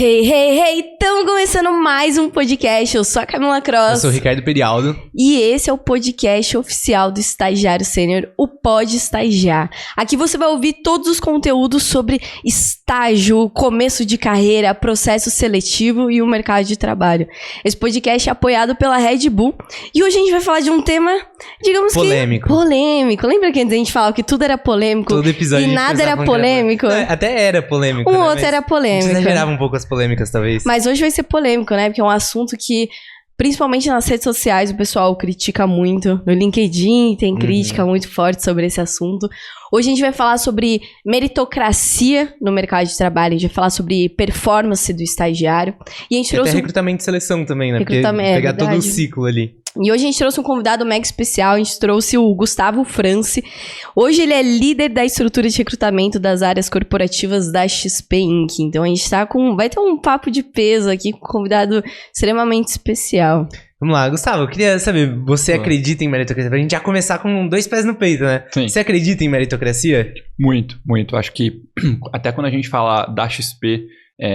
Hey, hey, hey! Estamos começando mais um podcast. Eu sou a Camila Cross. Eu sou o Ricardo Perialdo. E esse é o podcast oficial do Estagiário Sênior, o Pode Estagiar. Aqui você vai ouvir todos os conteúdos sobre estágio, começo de carreira, processo seletivo e o mercado de trabalho. Esse podcast é apoiado pela Red Bull. E hoje a gente vai falar de um tema, digamos polêmico. Polêmico. Lembra que antes a gente falava que tudo era polêmico? Todo episódio e nada era polêmico? Até era polêmico. Um outro era polêmico. A gente exagerava um pouco as polêmicas, talvez. Mas hoje vai ser polêmico, né? Porque é um assunto que, principalmente nas redes sociais, o pessoal critica muito. No LinkedIn tem crítica muito forte sobre esse assunto. Hoje a gente vai falar sobre meritocracia no mercado de trabalho. A gente vai falar sobre performance do estagiário. E a gente trouxe até recrutamento e seleção também, né? Porque pegar todo o ciclo ali. E hoje a gente trouxe um convidado mega especial, a gente trouxe o Gustavo Franci. Hoje ele é líder da estrutura de recrutamento das áreas corporativas da XP Inc. Então a gente vai ter um papo de peso aqui com um convidado extremamente especial. Vamos lá, Gustavo, eu queria saber, você acredita em meritocracia? Pra gente já começar com 2 pés no peito, né? Sim. Você acredita em meritocracia? Muito, muito. Acho que até quando a gente fala da XP,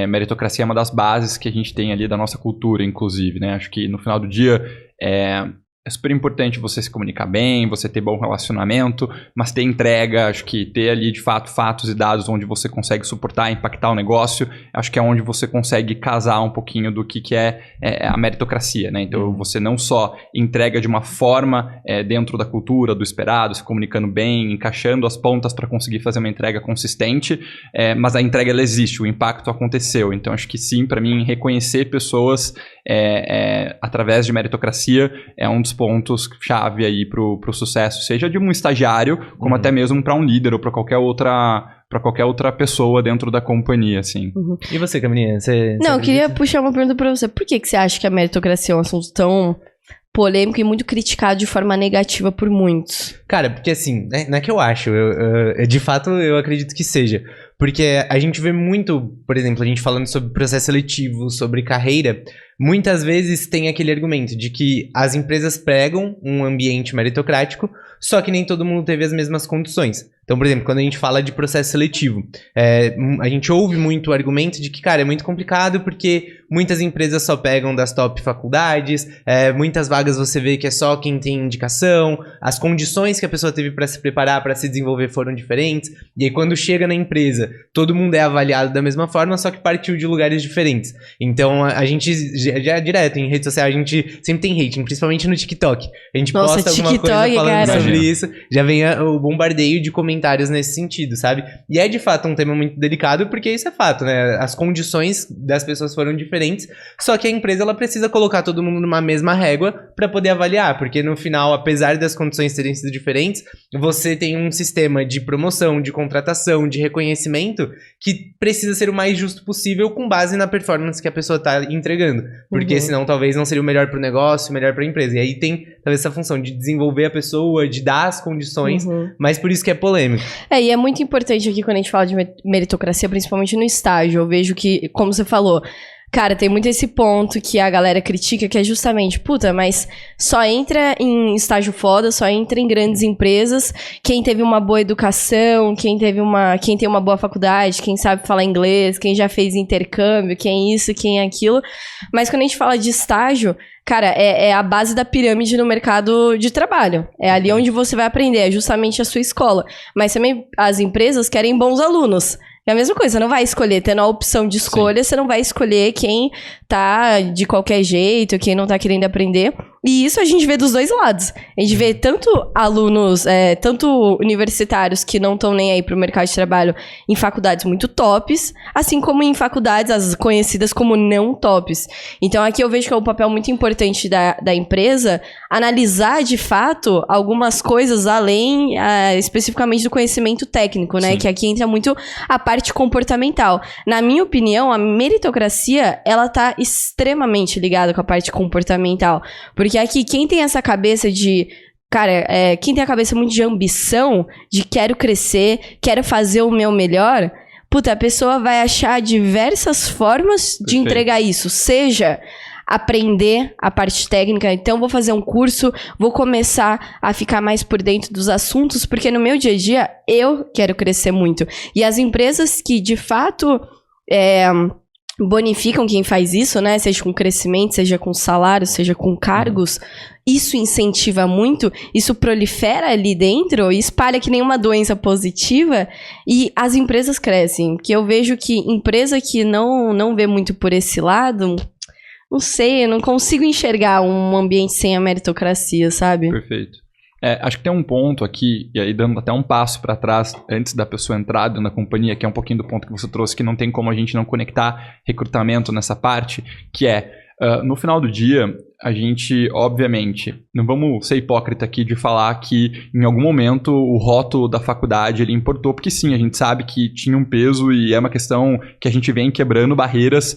meritocracia é uma das bases que a gente tem ali da nossa cultura, inclusive, né? Acho que no final do dia é super importante você se comunicar bem, você ter bom relacionamento, mas ter entrega, acho que ter ali de fato fatos e dados onde você consegue suportar, impactar o negócio, acho que é onde você consegue casar um pouquinho do que é a meritocracia, né? Então você não só entrega de uma forma dentro da cultura, do esperado, se comunicando bem, encaixando as pontas para conseguir fazer uma entrega consistente, mas a entrega ela existe, o impacto aconteceu. Então acho que sim, para mim, reconhecer pessoas através de meritocracia é um dos pontos-chave aí pro sucesso, seja de um estagiário, como até mesmo para um líder ou para qualquer outra pessoa dentro da companhia, assim. E você, Camilinha? Eu queria puxar uma pergunta para você. Por que você acha que a meritocracia é um assunto tão polêmico e muito criticado de forma negativa por muitos? Cara, porque assim, não é que eu acho, de fato eu acredito que seja. Porque a gente vê muito, por exemplo, a gente falando sobre processo seletivo, sobre carreira, muitas vezes tem aquele argumento de que as empresas pregam um ambiente meritocrático, só que nem todo mundo teve as mesmas condições. Então, por exemplo, quando a gente fala de processo seletivo, a gente ouve muito o argumento de que, cara, é muito complicado porque muitas empresas só pegam das top faculdades, muitas vagas você vê que é só quem tem indicação, as condições que a pessoa teve para se preparar, para se desenvolver foram diferentes, e aí quando chega na empresa, todo mundo é avaliado da mesma forma, só que partiu de lugares diferentes. Então, a gente, já direto em rede social, a gente sempre tem rating, principalmente no TikTok. A gente posta alguma coisa falando sobre isso, já vem o bombardeio de comentários nesse sentido, sabe? E é de fato um tema muito delicado, porque isso é fato, né? As condições das pessoas foram diferentes, só que a empresa ela precisa colocar todo mundo numa mesma régua para poder avaliar, porque no final, apesar das condições terem sido diferentes, você tem um sistema de promoção, de contratação, de reconhecimento que precisa ser o mais justo possível com base na performance que a pessoa tá entregando, porque senão talvez não seria o melhor pro negócio, o melhor pra empresa. E aí tem talvez essa função de desenvolver a pessoa, de dar as condições, mas por isso que é polêmico. E é muito importante aqui quando a gente fala de meritocracia, principalmente no estágio. Eu vejo que, como você falou, cara, tem muito esse ponto que a galera critica, que é justamente, mas só entra em estágio foda, só entra em grandes empresas quem teve uma boa educação, quem tem uma boa faculdade, quem sabe falar inglês, quem já fez intercâmbio, quem isso, quem aquilo. Mas quando a gente fala de estágio, cara, é a base da pirâmide no mercado de trabalho. É ali onde você vai aprender, é justamente a sua escola. Mas também as empresas querem bons alunos. É a mesma coisa, você não vai escolher, tendo a opção de escolha, Você não vai escolher quem tá de qualquer jeito, quem não tá querendo aprender. E isso a gente vê dos dois lados. A gente vê tanto alunos, tanto universitários que não estão nem aí pro mercado de trabalho em faculdades muito tops, assim como em faculdades as conhecidas como não tops. Então aqui eu vejo que é um papel muito importante da empresa analisar de fato algumas coisas além especificamente do conhecimento técnico, né? Sim. Que aqui entra muito a parte comportamental. Na minha opinião, a meritocracia, ela tá extremamente ligada com a parte comportamental. Porque aqui, quem tem essa cabeça de... Cara, quem tem a cabeça muito de ambição, de quero crescer, quero fazer o meu melhor, a pessoa vai achar diversas formas de entregar isso. Seja aprender a parte técnica, então vou fazer um curso, vou começar a ficar mais por dentro dos assuntos, porque no meu dia a dia eu quero crescer muito. E as empresas que de fato bonificam quem faz isso, né? Seja com crescimento, seja com salário, seja com cargos. Isso incentiva muito, isso prolifera ali dentro e espalha que nem uma doença positiva e as empresas crescem. Que eu vejo que empresa que não vê muito por esse lado, não sei, eu não consigo enxergar um ambiente sem a meritocracia, sabe? Perfeito. Acho que tem um ponto aqui, e aí dando até um passo para trás, antes da pessoa entrar dentro da companhia, que é um pouquinho do ponto que você trouxe, que não tem como a gente não conectar recrutamento nessa parte, que no final do dia, a gente, obviamente, não vamos ser hipócrita aqui de falar que em algum momento o rótulo da faculdade ele importou, porque sim, a gente sabe que tinha um peso e é uma questão que a gente vem quebrando barreiras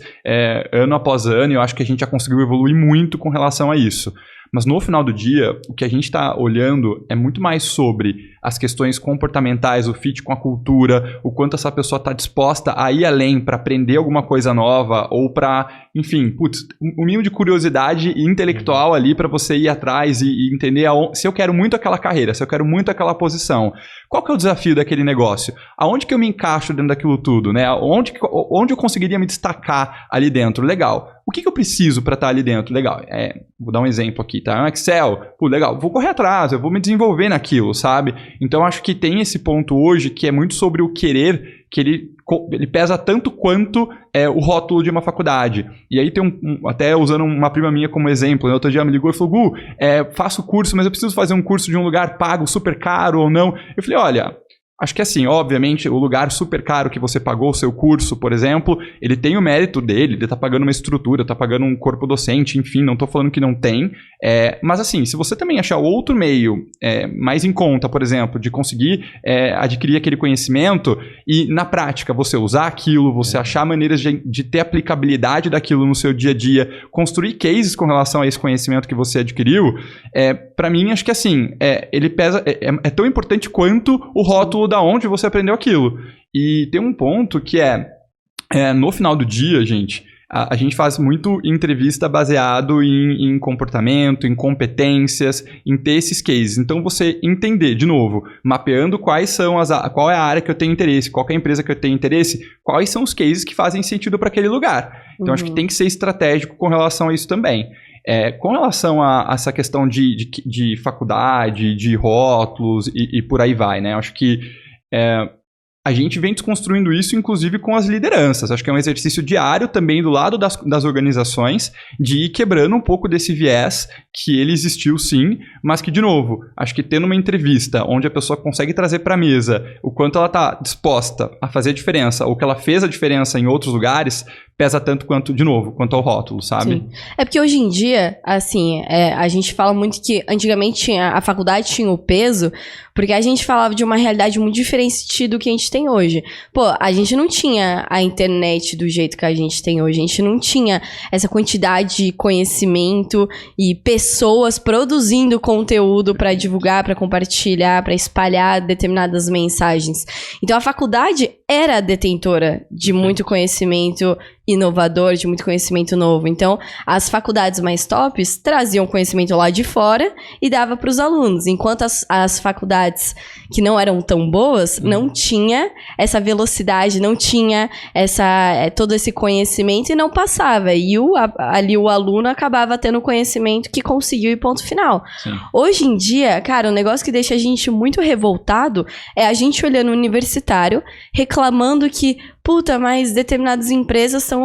ano após ano, e eu acho que a gente já conseguiu evoluir muito com relação a isso. Mas no final do dia, o que a gente está olhando é muito mais sobre as questões comportamentais, o fit com a cultura, o quanto essa pessoa está disposta a ir além para aprender alguma coisa nova ou para, enfim, um mínimo de curiosidade intelectual ali para você ir atrás e entender se eu quero muito aquela carreira, se eu quero muito aquela posição. Qual que é o desafio daquele negócio? Aonde que eu me encaixo dentro daquilo tudo, né? Onde eu conseguiria me destacar ali dentro? Legal. O que eu preciso para estar ali dentro? Legal. Vou dar um exemplo aqui, tá? É um Excel. Legal. Vou correr atrás, eu vou me desenvolver naquilo, sabe? Então, acho que tem esse ponto hoje que é muito sobre o querer, que ele pesa tanto quanto o rótulo de uma faculdade. E aí tem até usando uma prima minha como exemplo, né? Outro dia ela me ligou e falou, Gu, faço curso, mas eu preciso fazer um curso de um lugar pago super caro ou não. Eu falei, olha, acho que assim, obviamente, o lugar super caro que você pagou o seu curso, por exemplo, ele tem o mérito dele, ele está pagando uma estrutura, está pagando um corpo docente, enfim, não estou falando que não tem. Mas assim, se você também achar outro meio mais em conta, por exemplo, de conseguir adquirir aquele conhecimento e na prática você usar aquilo, você achar maneiras de ter aplicabilidade daquilo no seu dia a dia, construir cases com relação a esse conhecimento que você adquiriu, para mim, acho que assim, ele pesa, é tão importante quanto o rótulo da onde você aprendeu aquilo. E tem um ponto que no final do dia, gente, a gente faz muito entrevista baseado em comportamento, em competências, em ter esses cases. Então, você entender, de novo, mapeando qual é a área que eu tenho interesse, qual é a empresa que eu tenho interesse, quais são os cases que fazem sentido para aquele lugar. Então, acho que tem que ser estratégico com relação a isso também. Com relação a essa questão de faculdade, de rótulos e por aí vai, né? Acho que a gente vem desconstruindo isso, inclusive, com as lideranças. Acho que é um exercício diário também do lado das organizações de ir quebrando um pouco desse viés que ele existiu sim, mas que, de novo, acho que tendo uma entrevista onde a pessoa consegue trazer para a mesa o quanto ela está disposta a fazer a diferença ou que ela fez a diferença em outros lugares, pesa tanto quanto, de novo, quanto ao rótulo, sabe? Sim. Porque hoje em dia, assim, a gente fala muito que antigamente a faculdade tinha o peso, porque a gente falava de uma realidade muito diferente do que a gente tem hoje. Pô, a gente não tinha a internet do jeito que a gente tem hoje, a gente não tinha essa quantidade de conhecimento e pessoas produzindo conteúdo para divulgar, para compartilhar, para espalhar determinadas mensagens. Então a faculdade era detentora de muito conhecimento inovador, de muito conhecimento novo. Então, as faculdades mais tops traziam conhecimento lá de fora e dava para os alunos, enquanto as faculdades que não eram tão boas, não tinha essa velocidade, não tinha todo esse conhecimento e não passava. E ali o aluno acabava tendo conhecimento que conseguiu e ponto final. Sim. Hoje em dia, cara, um negócio que deixa a gente muito revoltado é a gente olhando o universitário, reclamando que, puta, mas determinadas empresas estão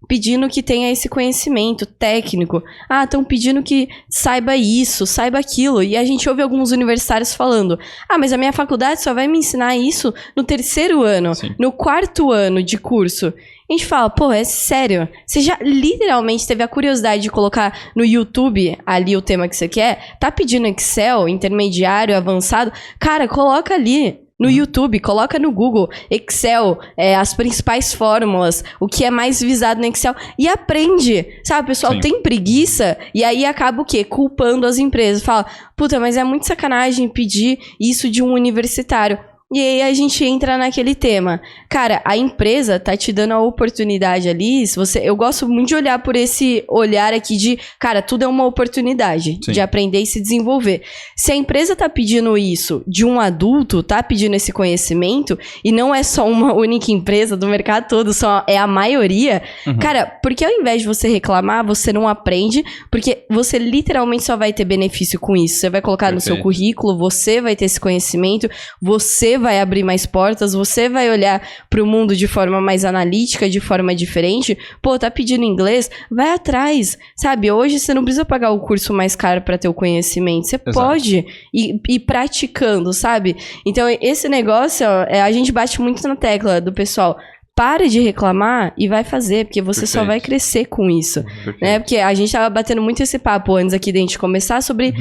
pedindo que tenha esse conhecimento técnico. Ah, estão pedindo que saiba isso, saiba aquilo. E a gente ouve alguns universitários falando, mas a minha faculdade só vai me ensinar isso no 3º ano, Sim. no 4º ano de curso. A gente fala, pô, é sério? Você já literalmente teve a curiosidade de colocar no YouTube ali o tema que você quer? Tá pedindo Excel, intermediário, avançado? Cara, coloca ali. No YouTube, coloca no Google, Excel, as principais fórmulas, o que é mais visado no Excel, e aprende. Sabe, o pessoal Sim. tem preguiça, e aí acaba o quê? Culpando as empresas. Fala, puta, mas é muito sacanagem pedir isso de um universitário. E aí a gente entra naquele tema. Cara, a empresa tá te dando a oportunidade ali. Eu gosto muito de olhar por esse olhar aqui de, cara, tudo é uma oportunidade de aprender e se desenvolver. Se a empresa tá pedindo isso de um adulto, tá pedindo esse conhecimento, e não é só uma única empresa do mercado todo, é a maioria, cara, porque ao invés de você reclamar, você não aprende, porque você literalmente só vai ter benefício com isso. Você vai colocar no seu currículo, você vai ter esse conhecimento, você vai abrir mais portas, você vai olhar pro mundo de forma mais analítica, de forma diferente. Pô, tá pedindo inglês? Vai atrás, sabe? Hoje você não precisa pagar o curso mais caro pra ter o conhecimento. Você pode ir praticando, sabe? Então, esse negócio, a gente bate muito na tecla do pessoal. Para de reclamar e vai fazer, porque você só vai crescer com isso, né? Porque a gente tava batendo muito esse papo antes aqui da gente começar sobre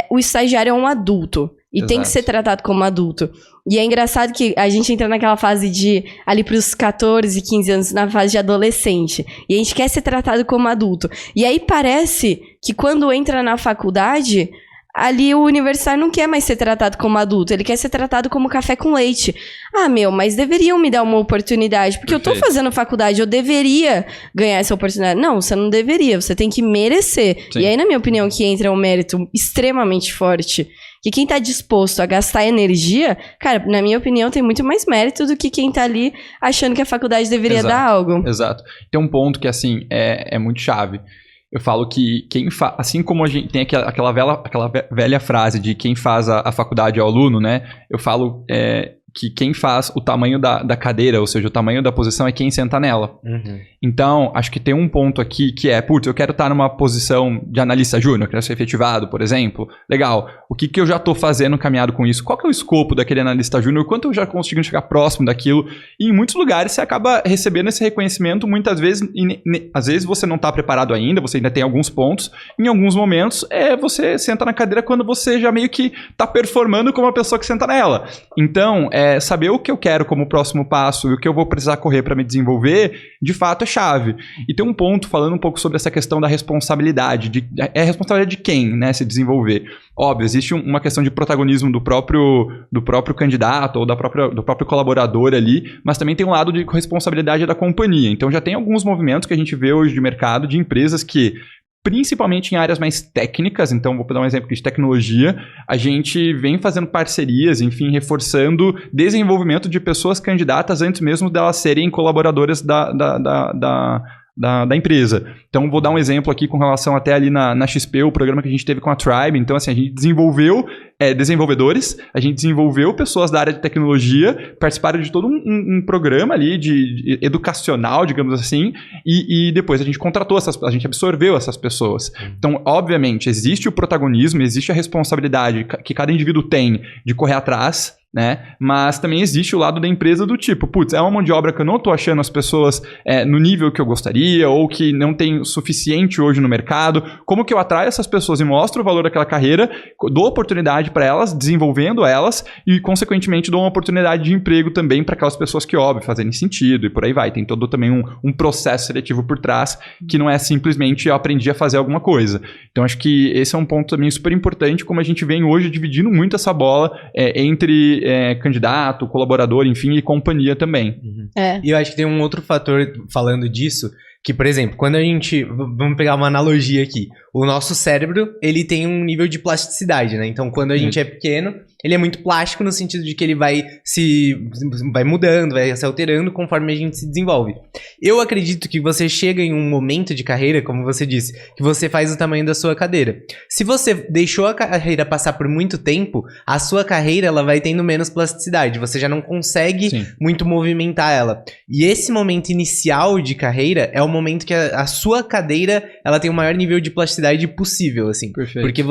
o estagiário é um adulto e tem que ser tratado como adulto. E é engraçado que a gente entra naquela fase de, ali pros 14, 15 anos, na fase de adolescente, e a gente quer ser tratado como adulto. E aí parece que quando entra na faculdade, ali o universitário não quer mais ser tratado como adulto, ele quer ser tratado como café com leite. Ah, mas deveriam me dar uma oportunidade, porque eu tô fazendo faculdade, eu deveria ganhar essa oportunidade. Não, você não deveria, você tem que merecer. E aí, na minha opinião, que entra um mérito extremamente forte, que quem tá disposto a gastar energia, cara, na minha opinião, tem muito mais mérito do que quem tá ali achando que a faculdade deveria dar algo. Exato. Tem um ponto que, assim, é muito chave. Eu falo que assim como a gente tem aquela velha frase de quem faz a faculdade é o aluno, né? Eu falo que quem faz o tamanho da cadeira, ou seja, o tamanho da posição é quem senta nela. Então, acho que tem um ponto aqui que eu quero estar numa posição de analista júnior, quero ser efetivado, por exemplo. Legal. O que eu já estou fazendo caminhado com isso? Qual que é o escopo daquele analista júnior? Quanto eu já consigo chegar próximo daquilo? E em muitos lugares você acaba recebendo esse reconhecimento, muitas vezes, às vezes você não está preparado ainda, você ainda tem alguns pontos. Em alguns momentos, você senta na cadeira quando você já meio que está performando como a pessoa que senta nela. Então, saber o que eu quero como próximo passo e o que eu vou precisar correr para me desenvolver, de fato é chave. E tem um ponto falando um pouco sobre essa questão da responsabilidade. É a responsabilidade de quem, né, se desenvolver? Óbvio, existe uma questão de protagonismo do próprio candidato ou do próprio colaborador ali, mas também tem um lado de responsabilidade da companhia. Então já tem alguns movimentos que a gente vê hoje de mercado de empresas que, principalmente em áreas mais técnicas, então vou dar um exemplo aqui de tecnologia, a gente vem fazendo parcerias, enfim, reforçando desenvolvimento de pessoas candidatas antes mesmo delas serem colaboradoras da empresa. Então, vou dar um exemplo aqui com relação até ali na XP, o programa que a gente teve com a Tribe. Então, assim, a gente desenvolveu desenvolvedores, a gente desenvolveu pessoas da área de tecnologia, participaram de todo um programa ali de educacional, digamos assim, e depois a gente contratou a gente absorveu essas pessoas. Então, obviamente, existe o protagonismo, existe a responsabilidade que cada indivíduo tem de correr atrás, né? Mas também existe o lado da empresa do tipo, putz, é uma mão de obra que eu não estou achando as pessoas no nível que eu gostaria, ou que não tem o suficiente hoje no mercado. Como que eu atraio essas pessoas e mostro o valor daquela carreira, dou oportunidade para elas, desenvolvendo elas, e consequentemente dou uma oportunidade de emprego também para aquelas pessoas que, óbvio, fazerem sentido, e por aí vai. Tem todo também um processo seletivo por trás, que não é simplesmente eu aprendi a fazer alguma coisa. Então, acho que esse é um ponto também super importante, como a gente vem hoje dividindo muito essa bola entre candidato, colaborador, enfim, e companhia também. E eu acho que tem um outro fator falando disso, que, por exemplo, quando a gente... Vamos pegar uma analogia aqui. O nosso cérebro, ele tem um nível de plasticidade, né? Então, quando a gente é pequeno, ele é muito plástico no sentido de que ele vai mudando, vai se alterando conforme a gente se desenvolve. Eu acredito que você chega em um momento de carreira, como você disse, que você faz o tamanho da sua cadeira. Se você deixou a carreira passar por muito tempo, a sua carreira ela vai tendo menos plasticidade. Você já não consegue muito movimentar ela. E esse momento inicial de carreira é o momento que a sua cadeira ela tem o maior nível de plasticidade possível, assim. Perfeito. Porque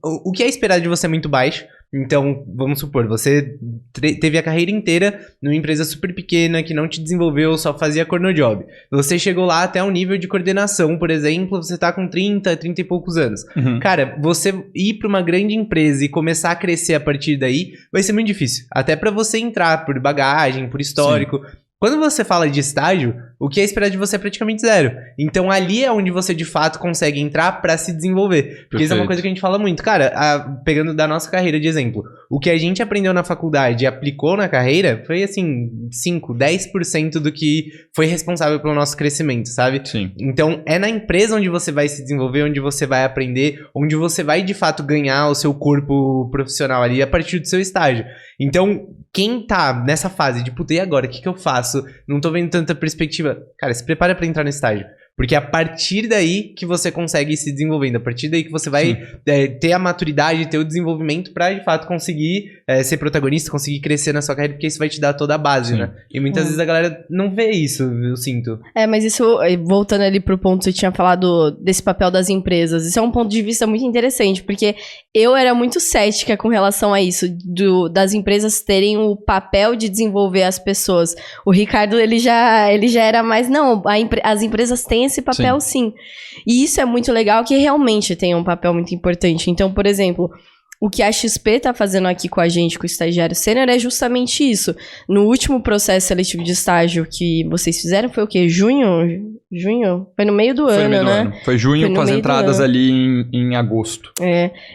o que é esperado de você é muito baixo. Então, vamos supor, você teve a carreira inteira numa empresa super pequena que não te desenvolveu, só fazia cornojob. Você chegou lá até um nível de coordenação, por exemplo, você tá com 30 e poucos anos. Cara, você ir pra uma grande empresa e começar a crescer a partir daí vai ser muito difícil. Até pra você entrar por bagagem, por histórico. Quando você fala de estágio, o que é esperado de você é praticamente zero. Então ali é onde você de fato consegue entrar pra se desenvolver. Porque isso é uma coisa que a gente fala muito. Cara, pegando da nossa carreira de exemplo, o que a gente aprendeu na faculdade e aplicou na carreira foi assim, 5, 10% do que foi responsável pelo nosso crescimento, sabe? Sim. Então é na empresa onde você vai se desenvolver, onde você vai aprender, onde você vai de fato ganhar o seu corpo profissional ali a partir do seu estágio. Então, quem tá nessa fase de, puta, e agora? O que eu faço? Não tô vendo tanta perspectiva. Cara, se prepara pra entrar no estágio. Porque é a partir daí que você consegue ir se desenvolvendo. A partir daí que você vai ter a maturidade, ter o desenvolvimento pra, de fato, conseguir ser protagonista, conseguir crescer na sua carreira, porque isso vai te dar toda a base, né? E muitas vezes a galera não vê isso, eu sinto. Mas isso, voltando ali pro ponto que você tinha falado desse papel das empresas, isso é um ponto de vista muito interessante, porque eu era muito cética com relação a isso, das empresas terem o papel de desenvolver as pessoas. O Ricardo, ele já era mais, não, as empresas têm esse papel sim. E isso é muito legal, que realmente tem um papel muito importante. Então, por exemplo, o que a XP tá fazendo aqui com a gente, com o estagiário sênior, é justamente isso. No último processo seletivo de estágio que vocês fizeram, foi o quê? Junho? Foi no meio do ano, né? Foi junho, com as entradas ali em agosto.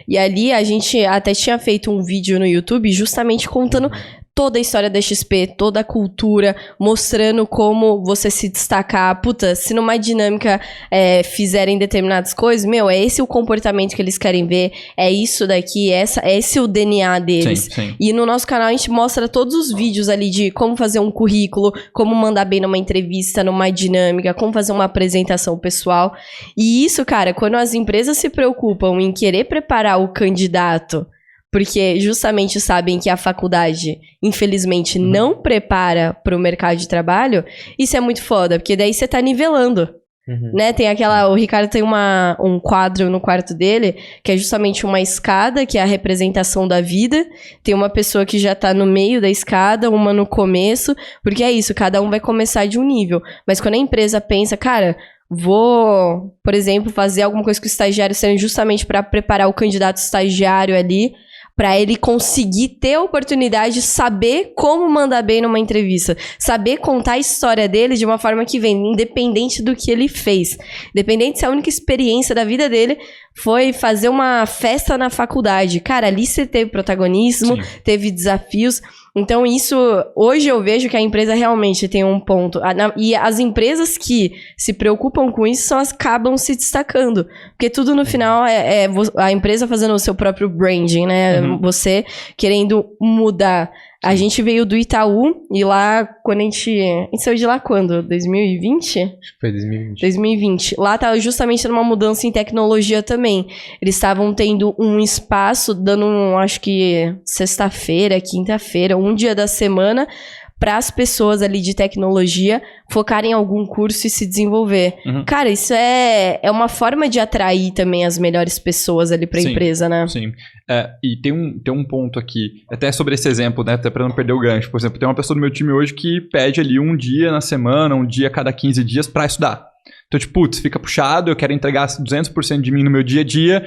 E ali a gente até tinha feito um vídeo no YouTube justamente contando toda a história da XP, toda a cultura, mostrando como você se destacar. Puta, se numa dinâmica fizerem determinadas coisas, é esse o comportamento que eles querem ver, é isso daqui, é esse o DNA deles. Sim. E no nosso canal a gente mostra todos os vídeos ali de como fazer um currículo, como mandar bem numa entrevista, numa dinâmica, como fazer uma apresentação pessoal. E isso, cara, quando as empresas se preocupam em querer preparar o candidato, porque justamente sabem que a faculdade, infelizmente, não prepara para o mercado de trabalho, isso é muito foda, porque daí você tá nivelando. Né? Tem o Ricardo tem um quadro no quarto dele, que é justamente uma escada, que é a representação da vida. Tem uma pessoa que já tá no meio da escada, uma no começo, porque é isso, cada um vai começar de um nível. Mas quando a empresa pensa, cara, vou, por exemplo, fazer alguma coisa com o estagiário sendo justamente para preparar o candidato estagiário ali, para ele conseguir ter a oportunidade de saber como mandar bem numa entrevista. Saber contar a história dele de uma forma que vem, independente do que ele fez. Independente se a única experiência da vida dele foi fazer uma festa na faculdade. Cara, ali você teve protagonismo, teve desafios. Então isso, hoje eu vejo que a empresa realmente tem um ponto. E as empresas que se preocupam com isso acabam se destacando. Porque tudo no final é a empresa fazendo o seu próprio branding, né? Você querendo mudar. A gente veio do Itaú e lá, quando a gente saiu de lá quando? 2020? Acho que foi 2020. 2020. Lá tava justamente numa mudança em tecnologia também. Eles estavam tendo um espaço, dando acho que sexta-feira, quinta-feira, um dia da semana, para as pessoas ali de tecnologia focarem em algum curso e se desenvolver. Cara, isso é uma forma de atrair também as melhores pessoas ali para a empresa, né? Sim. E tem um ponto aqui, até sobre esse exemplo, né? Até para não perder o gancho. Por exemplo, tem uma pessoa do meu time hoje que pede ali um dia na semana, um dia a cada 15 dias para estudar. Então, tipo, putz, fica puxado, eu quero entregar 200% de mim no meu dia a dia,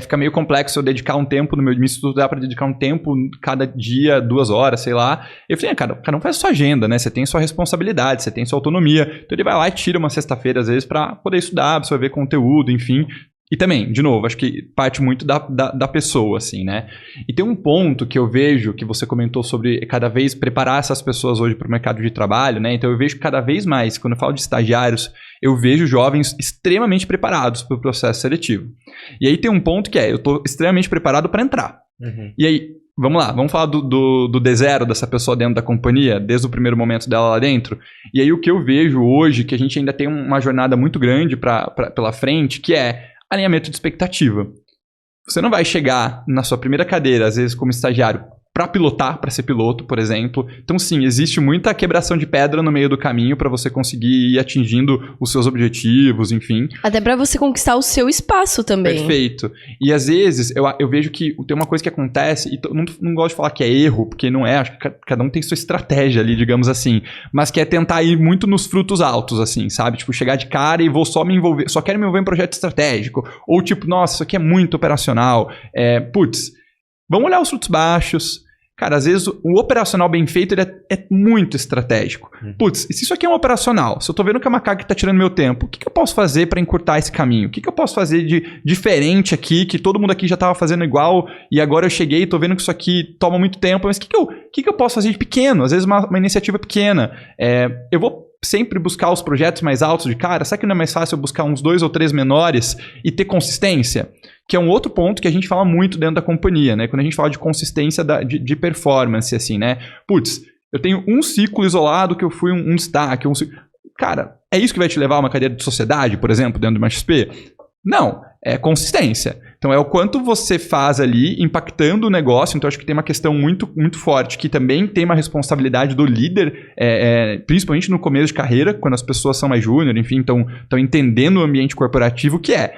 fica meio complexo eu dedicar um tempo no meu dia, me estudar para dedicar um tempo cada dia, 2 horas, sei lá. Eu falei, cada um faz a sua agenda, né? Você tem sua responsabilidade, você tem sua autonomia. Então, ele vai lá e tira uma sexta-feira, às vezes, para poder estudar, absorver conteúdo, enfim. E também, de novo, acho que parte muito da pessoa, assim, né? E tem um ponto que eu vejo, que você comentou sobre cada vez preparar essas pessoas hoje para o mercado de trabalho, né? Então eu vejo que cada vez mais, quando eu falo de estagiários, eu vejo jovens extremamente preparados para o processo seletivo. E aí tem um ponto que eu estou extremamente preparado para entrar. E aí, vamos lá, vamos falar do D0 dessa pessoa dentro da companhia, desde o primeiro momento dela lá dentro. E aí o que eu vejo hoje, que a gente ainda tem uma jornada muito grande pela frente, que é alinhamento de expectativa. Você não vai chegar na sua primeira cadeira, às vezes como estagiário, para pilotar, para ser piloto, por exemplo. Então, sim, existe muita quebração de pedra no meio do caminho para você conseguir ir atingindo os seus objetivos, enfim. Até para você conquistar o seu espaço também. Perfeito. E às vezes eu vejo que tem uma coisa que acontece, e não gosto de falar que é erro, porque não é, acho que cada um tem sua estratégia ali, digamos assim, mas que é tentar ir muito nos frutos altos, assim, sabe? Tipo, chegar de cara e vou só me envolver, só quero me envolver em projeto estratégico. Ou tipo, nossa, isso aqui é muito operacional. Vamos olhar os frutos baixos. Cara, às vezes o operacional bem feito ele é muito estratégico. Putz, e se isso aqui é um operacional, se eu tô vendo que é uma carga que tá tirando meu tempo, o que eu posso fazer para encurtar esse caminho? O que eu posso fazer de diferente aqui, que todo mundo aqui já tava fazendo igual, e agora eu cheguei e tô vendo que isso aqui toma muito tempo, mas o que eu posso fazer de pequeno? Às vezes uma iniciativa pequena. Eu vou sempre buscar os projetos mais altos de cara. Será que não é mais fácil eu buscar uns 2 ou 3 menores e ter consistência? Que é um outro ponto que a gente fala muito dentro da companhia, né? Quando a gente fala de consistência de performance, assim, né? Putz, eu tenho um ciclo isolado que eu fui um destaque. Cara, é isso que vai te levar a uma cadeira de sociedade, por exemplo, dentro de uma XP? Não, é consistência. Então, é o quanto você faz ali impactando o negócio. Então, acho que tem uma questão muito, muito forte, que também tem uma responsabilidade do líder, principalmente no começo de carreira, quando as pessoas são mais júnior, enfim, estão entendendo o ambiente corporativo, que é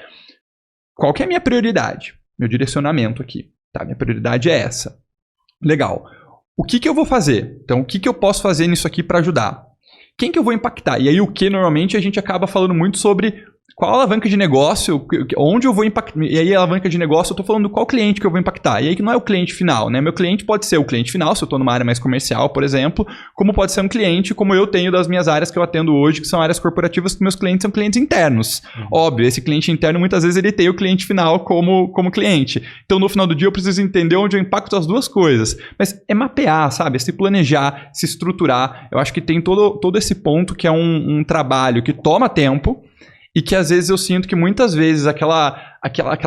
qual que é a minha prioridade? Meu direcionamento aqui. Tá, minha prioridade é essa. Legal. O que eu vou fazer? Então, o que eu posso fazer nisso aqui para ajudar? Quem que eu vou impactar? E aí, o que normalmente a gente acaba falando muito sobre qual alavanca de negócio, onde eu vou impactar. E aí, a alavanca de negócio, eu estou falando qual cliente que eu vou impactar. E aí, que não é o cliente final, né? Meu cliente pode ser o cliente final, se eu estou numa área mais comercial, por exemplo, como pode ser um cliente como eu tenho das minhas áreas que eu atendo hoje, que são áreas corporativas, que meus clientes são clientes internos. Óbvio, esse cliente interno, muitas vezes, ele tem o cliente final como cliente. Então, no final do dia, eu preciso entender onde eu impacto as duas coisas. Mas é mapear, sabe? É se planejar, se estruturar. Eu acho que tem todo esse ponto que é um trabalho que toma tempo, e que às vezes eu sinto que muitas vezes aquela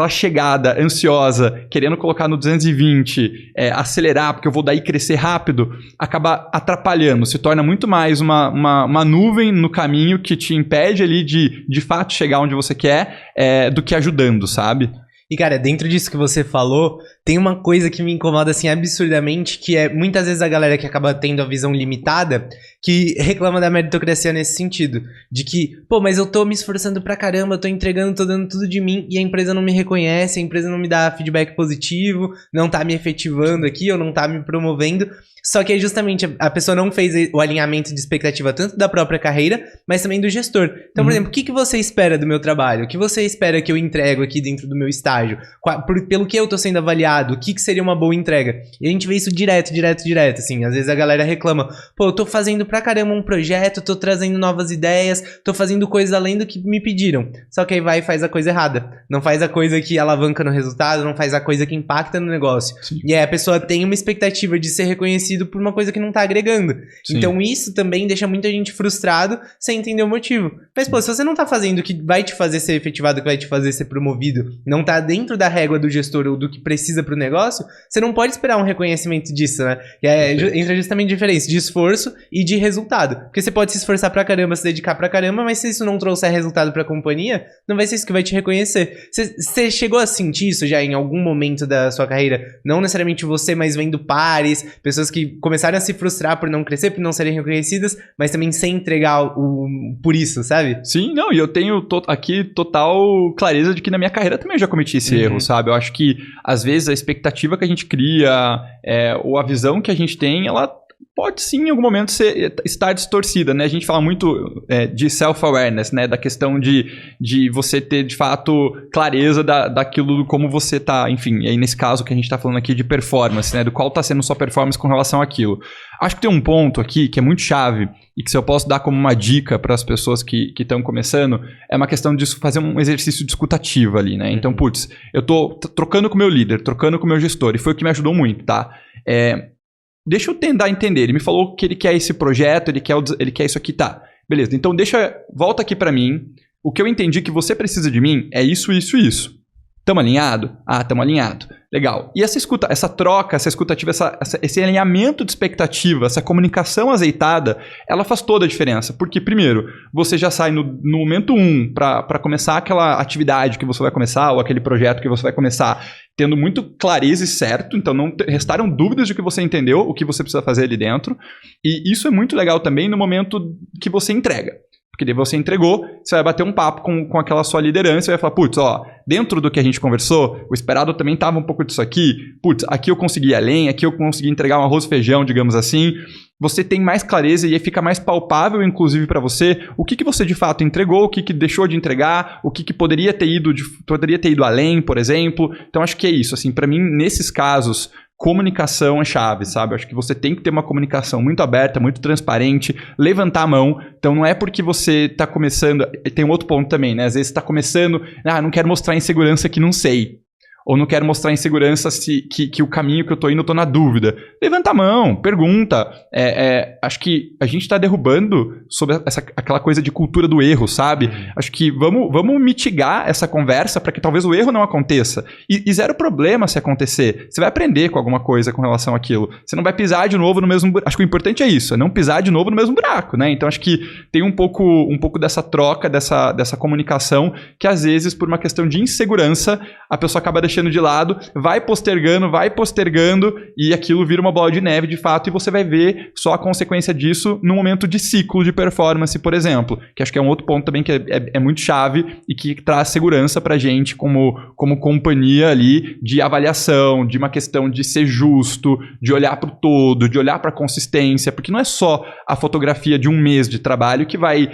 chegada ansiosa, querendo colocar no 220, acelerar, porque eu vou daí crescer rápido, acaba atrapalhando, se torna muito mais uma nuvem no caminho que te impede ali de fato chegar onde você quer, do que ajudando, sabe? E, cara, dentro disso que você falou, tem uma coisa que me incomoda, assim, absurdamente, que é muitas vezes a galera que acaba tendo a visão limitada, que reclama da meritocracia nesse sentido. De que, pô, mas eu tô me esforçando pra caramba, tô entregando, tô dando tudo de mim, e a empresa não me reconhece, a empresa não me dá feedback positivo, não tá me efetivando aqui, ou não tá me promovendo. Só que é justamente a pessoa não fez o alinhamento de expectativa tanto da própria carreira, mas também do gestor. Então, por exemplo, o que você espera do meu trabalho? O que você espera que eu entrego aqui dentro do meu estágio? Pelo que eu tô sendo avaliado? O que seria uma boa entrega? E a gente vê isso direto, assim. Às vezes a galera reclama, pô, eu tô fazendo pra caramba um projeto, tô trazendo novas ideias, tô fazendo coisas além do que me pediram. Só que aí vai e faz a coisa errada. Não faz a coisa que alavanca no resultado, não faz a coisa que impacta no negócio. Sim. E aí a pessoa tem uma expectativa de ser reconhecido por uma coisa que não tá agregando. Sim. Então isso também deixa muita gente frustrado sem entender o motivo. Mas, pô, se você não tá fazendo o que vai te fazer ser efetivado, o que vai te fazer ser promovido, não tá dentro da régua do gestor ou do que precisa pro negócio, você não pode esperar um reconhecimento disso, né? Que entra justamente a diferença de esforço e de resultado. Porque você pode se esforçar pra caramba, se dedicar pra caramba, mas se isso não trouxer resultado pra companhia, não vai ser isso que vai te reconhecer. Você chegou a sentir isso já em algum momento da sua carreira? Não necessariamente você, mas vendo pares, pessoas que começaram a se frustrar por não crescer, por não serem reconhecidas, mas também sem entregar por isso, sabe? Sim, não, e eu tenho aqui total clareza de que na minha carreira também eu já cometi esse erro, sabe? Eu acho que, às vezes, a expectativa que a gente cria, ou a visão que a gente tem, ela pode sim, em algum momento, estar distorcida, né? A gente fala muito de self-awareness, né? Da questão de você ter, de fato, clareza daquilo, como você tá, enfim, aí nesse caso que a gente tá falando aqui de performance, né? Do qual tá sendo sua performance com relação àquilo. Acho que tem um ponto aqui que é muito chave e que se eu posso dar como uma dica para as pessoas que estão começando, é uma questão de fazer um exercício de escutativa ali, né? Então, putz, eu tô trocando com o meu líder, trocando com o meu gestor, e foi o que me ajudou muito, tá? Deixa eu tentar entender. Ele me falou que ele quer esse projeto, ele quer isso aqui, tá. Beleza, então volta aqui pra mim. O que eu entendi que você precisa de mim é isso, isso e isso. Tamo alinhado? Ah, tamo alinhado. Legal. E essa troca, essa escutativa, esse alinhamento de expectativa, essa comunicação azeitada, ela faz toda a diferença. Porque, primeiro, você já sai no momento 1 para começar aquela atividade que você vai começar, ou aquele projeto que você vai começar, tendo muito clareza e certo. Então, não restaram dúvidas de que você entendeu, o que você precisa fazer ali dentro. E isso é muito legal também no momento que você entrega. Porque daí você entregou, você vai bater um papo com aquela sua liderança e vai falar, putz, ó, dentro do que a gente conversou, o esperado também estava um pouco disso aqui, putz, aqui eu consegui ir além, aqui eu consegui entregar um arroz e feijão, digamos assim. Você tem mais clareza e aí fica mais palpável, inclusive, para você, o que você de fato entregou, o que deixou de entregar, o que poderia ter ido além, por exemplo. Então, acho que é isso. Assim, para mim, nesses casos, comunicação é chave, sabe? Eu acho que você tem que ter uma comunicação muito aberta, muito transparente, levantar a mão. Então não é porque você tá começando... Tem um outro ponto também, né? Às vezes você tá começando... não quero mostrar insegurança que não sei. Ou não quero mostrar insegurança que o caminho que eu tô indo eu tô na dúvida. Levanta a mão, pergunta. Acho que a gente tá derrubando sobre aquela coisa de cultura do erro, sabe? Acho que vamos mitigar essa conversa para que talvez o erro não aconteça. E zero problema se acontecer. Você vai aprender com alguma coisa com relação àquilo. Você não vai pisar de novo no mesmo buraco. Acho que o importante é isso, é não pisar de novo no mesmo buraco, né? Então acho que tem um pouco dessa troca, dessa comunicação, que às vezes, por uma questão de insegurança, a pessoa acaba deixando de lado, vai postergando e aquilo vira uma bola de neve de fato e você vai ver só a consequência disso no momento de ciclo de performance, por exemplo, que acho que é um outro ponto também que é muito chave e que traz segurança pra gente como companhia ali de avaliação, de uma questão de ser justo, de olhar pro todo, de olhar pra consistência, porque não é só a fotografia de um mês de trabalho que vai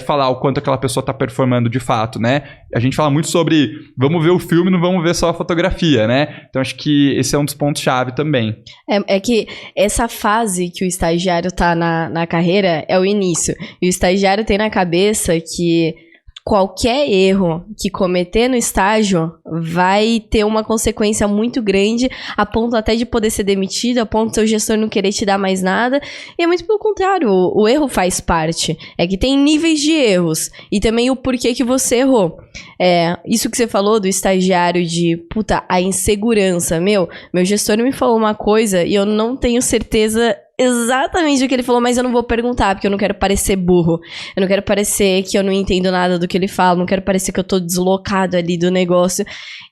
falar o quanto aquela pessoa tá performando de fato, né? A gente fala muito sobre vamos ver o filme, não vamos ver só a fotografia, né? Então acho que esse é um dos pontos-chave também. É que essa fase que o estagiário tá na carreira é o início. E o estagiário tem na cabeça que qualquer erro que cometer no estágio vai ter uma consequência muito grande, a ponto até de poder ser demitido, a ponto do seu gestor não querer te dar mais nada. E é muito pelo contrário, o erro faz parte. É que tem níveis de erros e também o porquê que você errou. Isso que você falou do estagiário de, a insegurança. Meu gestor me falou uma coisa e eu não tenho certeza exatamente o que ele falou, mas eu não vou perguntar, porque eu não quero parecer burro. Eu não quero parecer que eu não entendo nada do que ele fala, não quero parecer que eu tô deslocado ali do negócio.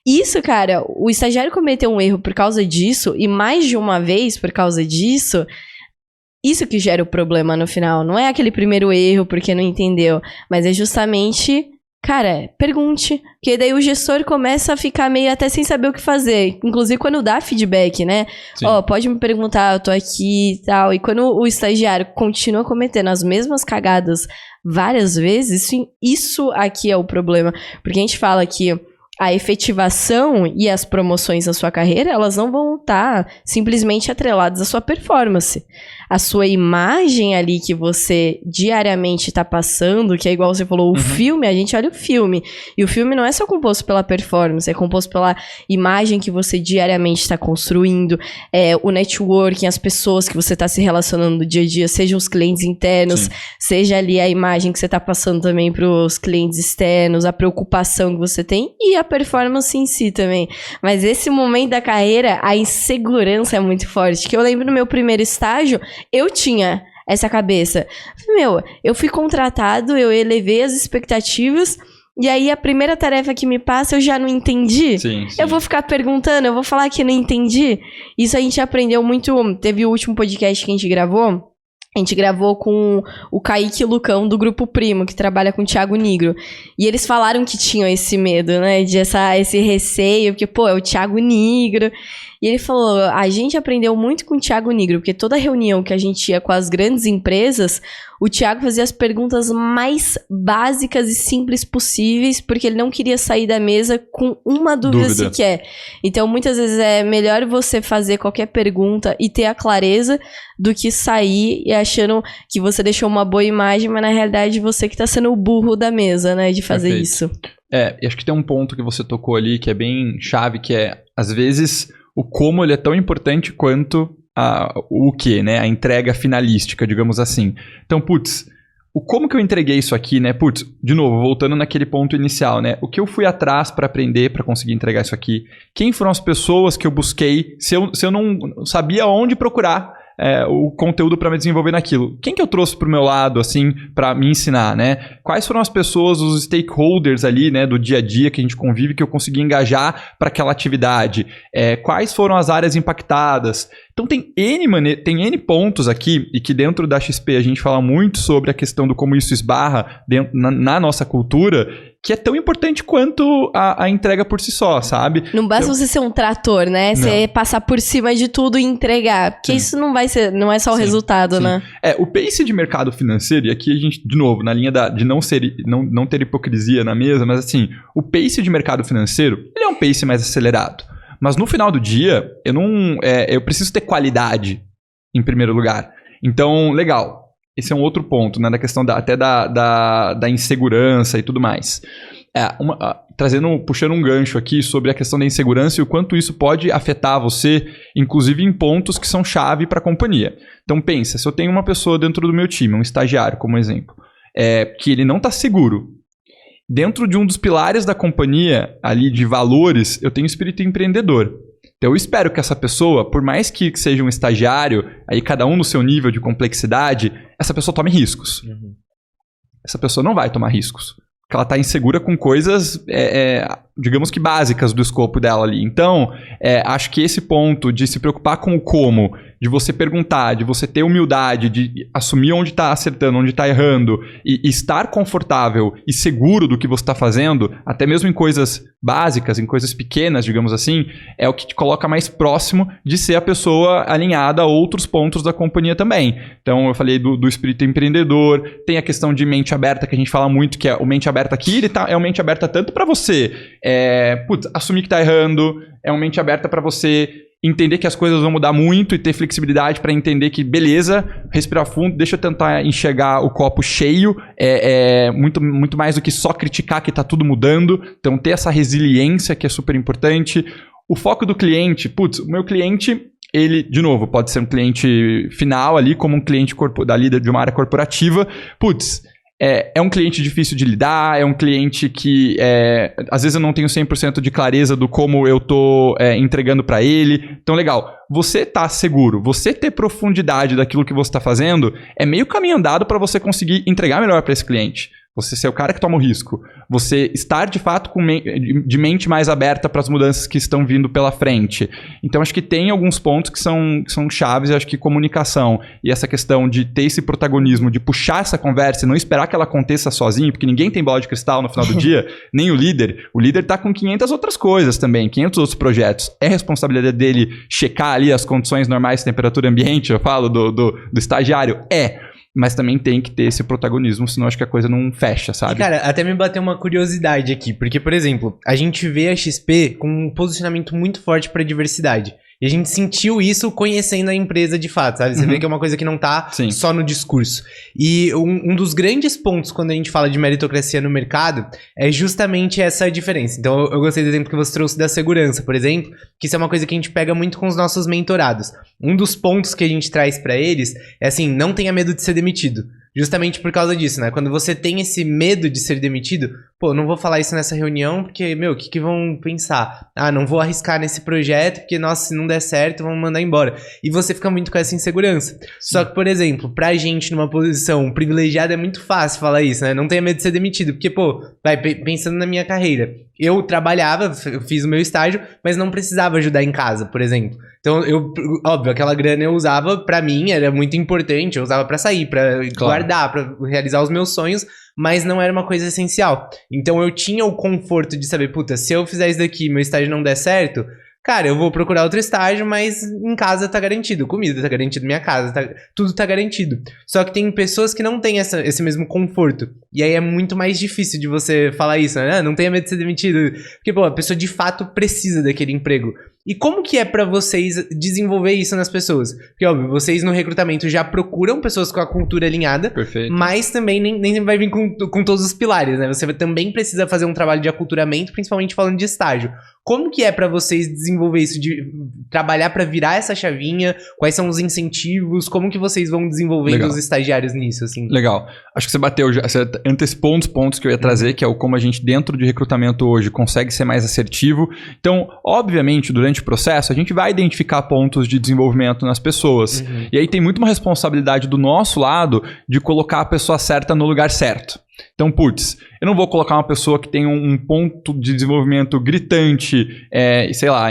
Isso, cara, o estagiário cometeu um erro por causa disso, e mais de uma vez por causa disso, isso que gera o problema no final. Não é aquele primeiro erro porque não entendeu, mas é justamente... Cara, pergunte, porque daí o gestor começa a ficar meio até sem saber o que fazer. Inclusive quando dá feedback, né? Pode me perguntar, eu tô aqui e tal. E quando o estagiário continua cometendo as mesmas cagadas várias vezes, isso aqui é o problema. Porque a gente fala que a efetivação e as promoções da sua carreira, elas não vão estar simplesmente atreladas à sua performance. A sua imagem ali que você diariamente está passando, que é igual você falou, o filme, a gente olha o filme. E o filme não é só composto pela performance, é composto pela imagem que você diariamente está construindo, o networking, as pessoas que você está se relacionando no dia a dia, sejam os clientes internos, seja ali a imagem que você está passando também para os clientes externos, a preocupação que você tem e a performance em si também. Mas esse momento da carreira, a insegurança é muito forte. Que eu lembro no meu primeiro estágio, eu tinha essa cabeça. Eu fui contratado, eu elevei as expectativas, e aí a primeira tarefa que me passa eu já não entendi. Sim. Eu vou ficar perguntando, eu vou falar que não entendi. Isso a gente aprendeu muito. Teve o último podcast que a gente gravou com o Kaique Lucão, do Grupo Primo, que trabalha com o Thiago Nigro. E eles falaram que tinham esse medo, né? Esse receio, porque, é o Thiago Nigro. E ele falou, a gente aprendeu muito com o Thiago Nigro, porque toda reunião que a gente ia com as grandes empresas, o Thiago fazia as perguntas mais básicas e simples possíveis, porque ele não queria sair da mesa com uma dúvida sequer. Então, muitas vezes é melhor você fazer qualquer pergunta e ter a clareza do que sair e achando que você deixou uma boa imagem, mas na realidade você que tá sendo o burro da mesa, né, de fazer isso. E acho que tem um ponto que você tocou ali que é bem chave, que é, às vezes, o como ele é tão importante quanto o que, né? A entrega finalística, digamos assim. Então, o como que eu entreguei isso aqui, né? De novo, voltando naquele ponto inicial, né? O que eu fui atrás para aprender, para conseguir entregar isso aqui? Quem foram as pessoas que eu busquei? Se eu não sabia onde procurar o conteúdo para me desenvolver naquilo. Quem que eu trouxe pro meu lado, assim, para me ensinar, né? Quais foram as pessoas, os stakeholders ali, né, do dia a dia que a gente convive, que eu consegui engajar para aquela atividade? Quais foram as áreas impactadas? Então tem N pontos aqui, e que dentro da XP a gente fala muito sobre a questão do como isso esbarra na nossa cultura, que é tão importante quanto a entrega por si só, sabe? Não basta você ser um trator, né? Você passar por cima de tudo e entregar. Porque isso não é só o resultado, né? O pace de mercado financeiro, e aqui a gente, de novo, na linha de não ter hipocrisia na mesa, mas assim, o pace de mercado financeiro, ele é um pace mais acelerado. Mas no final do dia, eu preciso ter qualidade em primeiro lugar. Então, legal. Esse é um outro ponto, né? Da questão até da insegurança e tudo mais. Puxando um gancho aqui sobre a questão da insegurança e o quanto isso pode afetar você, inclusive em pontos que são chave para a companhia. Então pensa, se eu tenho uma pessoa dentro do meu time, um estagiário como exemplo, que ele não está seguro, dentro de um dos pilares da companhia, ali de valores, eu tenho espírito empreendedor. Então eu espero que essa pessoa, por mais que seja um estagiário, aí cada um no seu nível de complexidade, essa pessoa tome riscos. Uhum. Essa pessoa não vai tomar riscos. Porque ela está insegura com coisas, digamos que básicas do escopo dela ali. Então, acho que esse ponto de se preocupar com o como, de você perguntar, de você ter humildade, de assumir onde está acertando, onde está errando, e estar confortável e seguro do que você está fazendo, até mesmo em coisas básicas, em coisas pequenas, digamos assim, é o que te coloca mais próximo de ser a pessoa alinhada a outros pontos da companhia também. Então, eu falei do espírito empreendedor, tem a questão de mente aberta, que a gente fala muito, que é o mente aberta aqui, é uma mente aberta tanto para você assumir que está errando, é uma mente aberta para você entender que as coisas vão mudar muito e ter flexibilidade para entender que, beleza, respirar fundo, deixa eu tentar enxergar o copo cheio, muito, muito mais do que só criticar que está tudo mudando. Então, ter essa resiliência que é super importante. O foco do cliente, o meu cliente, ele, de novo, pode ser um cliente final ali, como um cliente da líder de uma área corporativa. É um cliente difícil de lidar, é um cliente que às vezes eu não tenho 100% de clareza do como eu tô entregando para ele. Então, legal, você tá seguro, você ter profundidade daquilo que você está fazendo é meio caminho andado para você conseguir entregar melhor para esse cliente. Você ser o cara que toma o risco. Você estar, de fato, de mente mais aberta para as mudanças que estão vindo pela frente. Então, acho que tem alguns pontos que são chaves. Eu acho que comunicação e essa questão de ter esse protagonismo, de puxar essa conversa e não esperar que ela aconteça sozinho, porque ninguém tem bola de cristal no final do dia, nem o líder. O líder está com 500 outras coisas também, 500 outros projetos. É responsabilidade dele checar ali as condições normais de temperatura ambiente, eu falo, do estagiário? Mas também tem que ter esse protagonismo, senão acho que a coisa não fecha, sabe? Cara, até me bateu uma curiosidade aqui, porque, por exemplo, a gente vê a XP com um posicionamento muito forte para diversidade. E a gente sentiu isso conhecendo a empresa de fato, sabe? Você vê que é uma coisa que não tá só no discurso. E um dos grandes pontos quando a gente fala de meritocracia no mercado é justamente essa diferença. Então, eu gostei do exemplo que você trouxe da segurança, por exemplo, que isso é uma coisa que a gente pega muito com os nossos mentorados. Um dos pontos que a gente traz pra eles é assim, não tenha medo de ser demitido. Justamente por causa disso, né? Quando você tem esse medo de ser demitido, não vou falar isso nessa reunião porque, o que vão pensar? Não vou arriscar nesse projeto porque, nossa, se não der certo, vão mandar embora. E você fica muito com essa insegurança. Sim. Só que, por exemplo, pra gente numa posição privilegiada é muito fácil falar isso, né? Não tenha medo de ser demitido, porque, pensando na minha carreira, eu trabalhava, eu fiz o meu estágio, mas não precisava ajudar em casa, por exemplo. Então, óbvio, aquela grana eu usava pra mim, era muito importante, eu usava pra sair, pra guardar, pra realizar os meus sonhos, mas não era uma coisa essencial. Então, eu tinha o conforto de saber, se eu fizer isso daqui, meu estágio não der certo, cara, eu vou procurar outro estágio, mas em casa tá garantido, comida tá garantida, minha casa, tudo tá garantido. Só que tem pessoas que não têm esse mesmo conforto. E aí é muito mais difícil de você falar isso, né? Não tenha medo de ser demitido. Porque, a pessoa de fato precisa daquele emprego. E como que é pra vocês desenvolver isso nas pessoas? Porque, óbvio, vocês no recrutamento já procuram pessoas com a cultura alinhada. Perfeito. Mas também nem vai vir com todos os pilares, né? Você também precisa fazer um trabalho de aculturamento, principalmente falando de estágio. Como que é pra vocês desenvolver isso, de trabalhar pra virar essa chavinha? Quais são os incentivos? Como que vocês vão desenvolvendo os estagiários nisso, assim? Legal. Acho que você antecipou uns pontos que eu ia trazer, que é como a gente, dentro de recrutamento hoje, consegue ser mais assertivo. Então, obviamente, durante o processo, a gente vai identificar pontos de desenvolvimento nas pessoas. E aí tem muito uma responsabilidade do nosso lado de colocar a pessoa certa no lugar certo. Então, eu não vou colocar uma pessoa que tem um ponto de desenvolvimento gritante,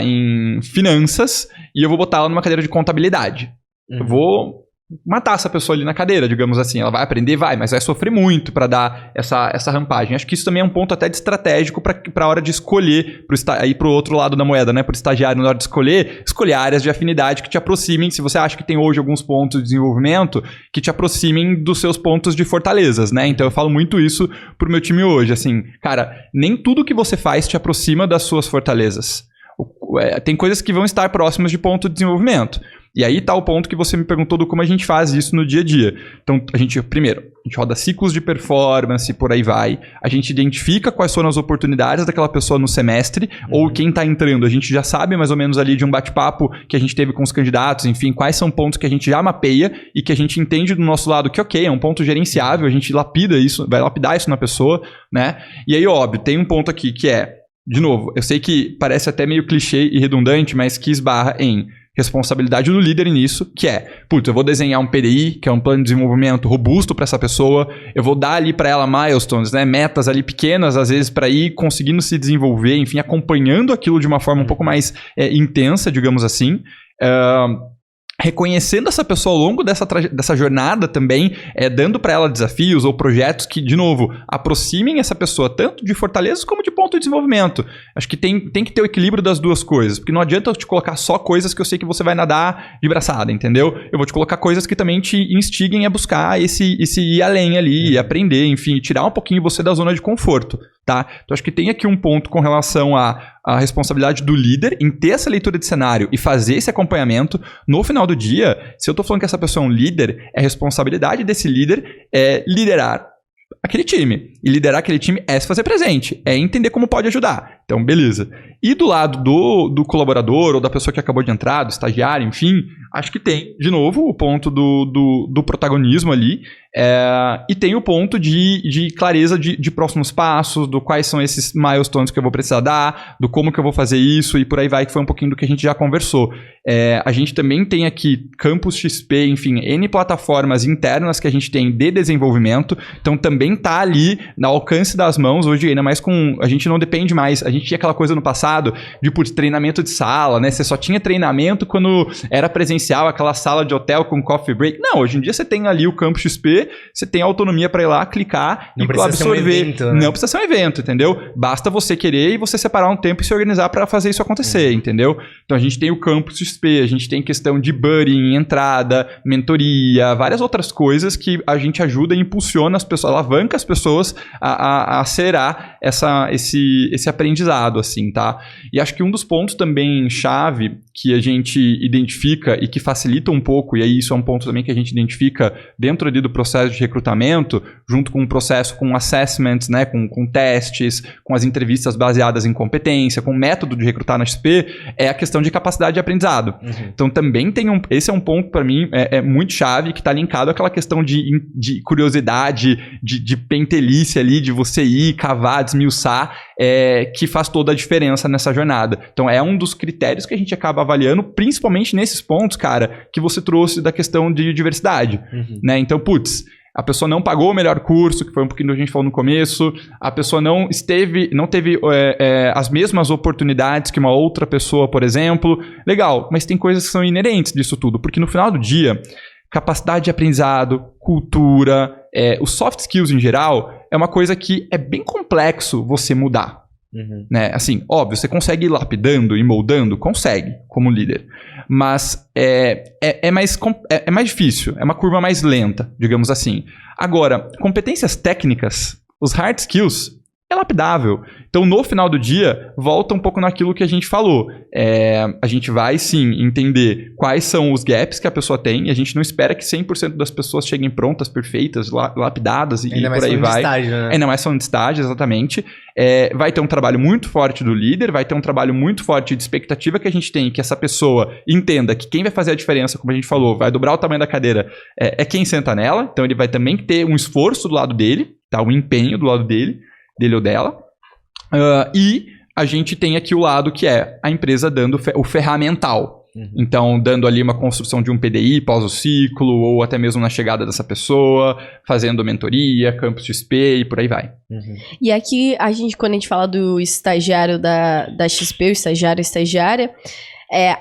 em finanças, e eu vou botar ela numa cadeira de contabilidade. Eu vou matar essa pessoa ali na cadeira, digamos assim. Ela vai aprender, mas vai sofrer muito para dar essa rampagem. Acho que isso também é um ponto até de estratégico para a hora de escolher, ir para o outro lado da moeda, né? Para o estagiário, na hora de escolher áreas de afinidade que te aproximem. Se você acha que tem hoje alguns pontos de desenvolvimento, que te aproximem dos seus pontos de fortalezas, né? Então eu falo muito isso pro meu time hoje, assim, cara, nem tudo que você faz te aproxima das suas fortalezas. tem coisas que vão estar próximas de ponto de desenvolvimento. E aí tá o ponto que você me perguntou do como a gente faz isso no dia a dia. Então, primeiro, a gente roda ciclos de performance, por aí vai. A gente identifica quais foram as oportunidades daquela pessoa no semestre, ou quem tá entrando. A gente já sabe mais ou menos ali de um bate-papo que a gente teve com os candidatos, enfim, quais são pontos que a gente já mapeia e que a gente entende do nosso lado que, ok, é um ponto gerenciável, a gente lapida isso, vai lapidar isso na pessoa, né? E aí, óbvio, tem um ponto aqui que é, de novo, eu sei que parece até meio clichê e redundante, mas que esbarra em responsabilidade do líder nisso, que é, putz, eu vou desenhar um PDI, que é um plano de desenvolvimento robusto para essa pessoa, eu vou dar ali para ela milestones, né, metas ali pequenas, às vezes, para ir conseguindo se desenvolver, enfim, acompanhando aquilo de uma forma um pouco mais intensa, digamos assim. Reconhecendo essa pessoa ao longo dessa jornada também, dando para ela desafios ou projetos que, de novo, aproximem essa pessoa tanto de fortalezas como de ponto de desenvolvimento. Acho que tem que ter o equilíbrio das duas coisas, porque não adianta eu te colocar só coisas que eu sei que você vai nadar de braçada, entendeu? Eu vou te colocar coisas que também te instiguem a buscar esse ir além ali, aprender, enfim, tirar um pouquinho você da zona de conforto, tá? Então, acho que tem aqui um ponto com relação a responsabilidade do líder em ter essa leitura de cenário e fazer esse acompanhamento. No final do dia, se eu estou falando que essa pessoa é um líder, é responsabilidade desse líder liderar aquele time. E liderar aquele time é se fazer presente, é entender como pode ajudar. Então, beleza. E do lado do colaborador ou da pessoa que acabou de entrar, do estagiário, enfim, acho que tem, de novo, o ponto do protagonismo ali. E tem o ponto de clareza de próximos passos, do quais são esses milestones que eu vou precisar dar, do como que eu vou fazer isso e por aí vai, que foi um pouquinho do que a gente já conversou. A gente também tem aqui Campus XP, enfim, N plataformas internas que a gente tem de desenvolvimento, então também tá ali no alcance das mãos hoje, ainda mais a gente não depende mais, a gente tinha aquela coisa no passado de treinamento de sala, né? Você só tinha treinamento quando era presencial, aquela sala de hotel com coffee break. Não, hoje em dia você tem ali o Campus XP, você tem autonomia para ir lá, clicar e absorver. Ser um evento, né? Não precisa ser um evento, entendeu? Basta você querer e você separar um tempo e se organizar para fazer isso acontecer, entendeu? Então a gente tem o Campus XP, a gente tem questão de buddying, entrada, mentoria, várias outras coisas que a gente ajuda e impulsiona as pessoas, alavanca as pessoas a acelerar esse aprendizado, assim, tá? E acho que um dos pontos também chave que a gente identifica e que facilita um pouco, e aí isso é um ponto também que a gente identifica dentro ali do processo de recrutamento, junto com o processo com assessments, né, com testes, com as entrevistas baseadas em competência, com o método de recrutar na XP, é a questão de capacidade de aprendizado. Então também esse é um ponto para mim muito chave, que está linkado àquela questão de curiosidade, de pentelhice ali, de você ir, cavar, desmiuçar, que faz toda a diferença nessa jornada. Então é um dos critérios que a gente acaba avaliando, principalmente nesses pontos, cara, que você trouxe da questão de diversidade, né? Então, putz, a pessoa não pagou o melhor curso, que foi um pouquinho do que a gente falou no começo, a pessoa não teve as mesmas oportunidades que uma outra pessoa, por exemplo. Legal, mas tem coisas que são inerentes disso tudo, porque no final do dia, capacidade de aprendizado, cultura, os soft skills em geral, é uma coisa que é bem complexo você mudar. Né? Assim, óbvio, você consegue ir lapidando e moldando? Consegue, como líder. Mas é mais difícil, é uma curva mais lenta, digamos assim. Agora, competências técnicas, os hard skills, é lapidável. Então, no final do dia, volta um pouco naquilo que a gente falou. A gente vai, sim, entender quais são os gaps que a pessoa tem, e a gente não espera que 100% das pessoas cheguem prontas, perfeitas, lapidadas, e por aí vai. Estágio, né? Ainda mais falando de estágio, exatamente. Vai ter um trabalho muito forte do líder, vai ter um trabalho muito forte de expectativa que a gente tem, que essa pessoa entenda que quem vai fazer a diferença, como a gente falou, vai dobrar o tamanho da cadeira, é quem senta nela. Então, ele vai também ter um esforço do lado dele, tá? Um empenho do lado dele ou dela. E a gente tem aqui o lado que é a empresa dando o ferramental. Então, dando ali uma construção de um PDI pós o ciclo, ou até mesmo na chegada dessa pessoa, fazendo mentoria, Campus XP e por aí vai. E aqui, quando a gente fala do estagiário da XP, o estagiário, estagiária,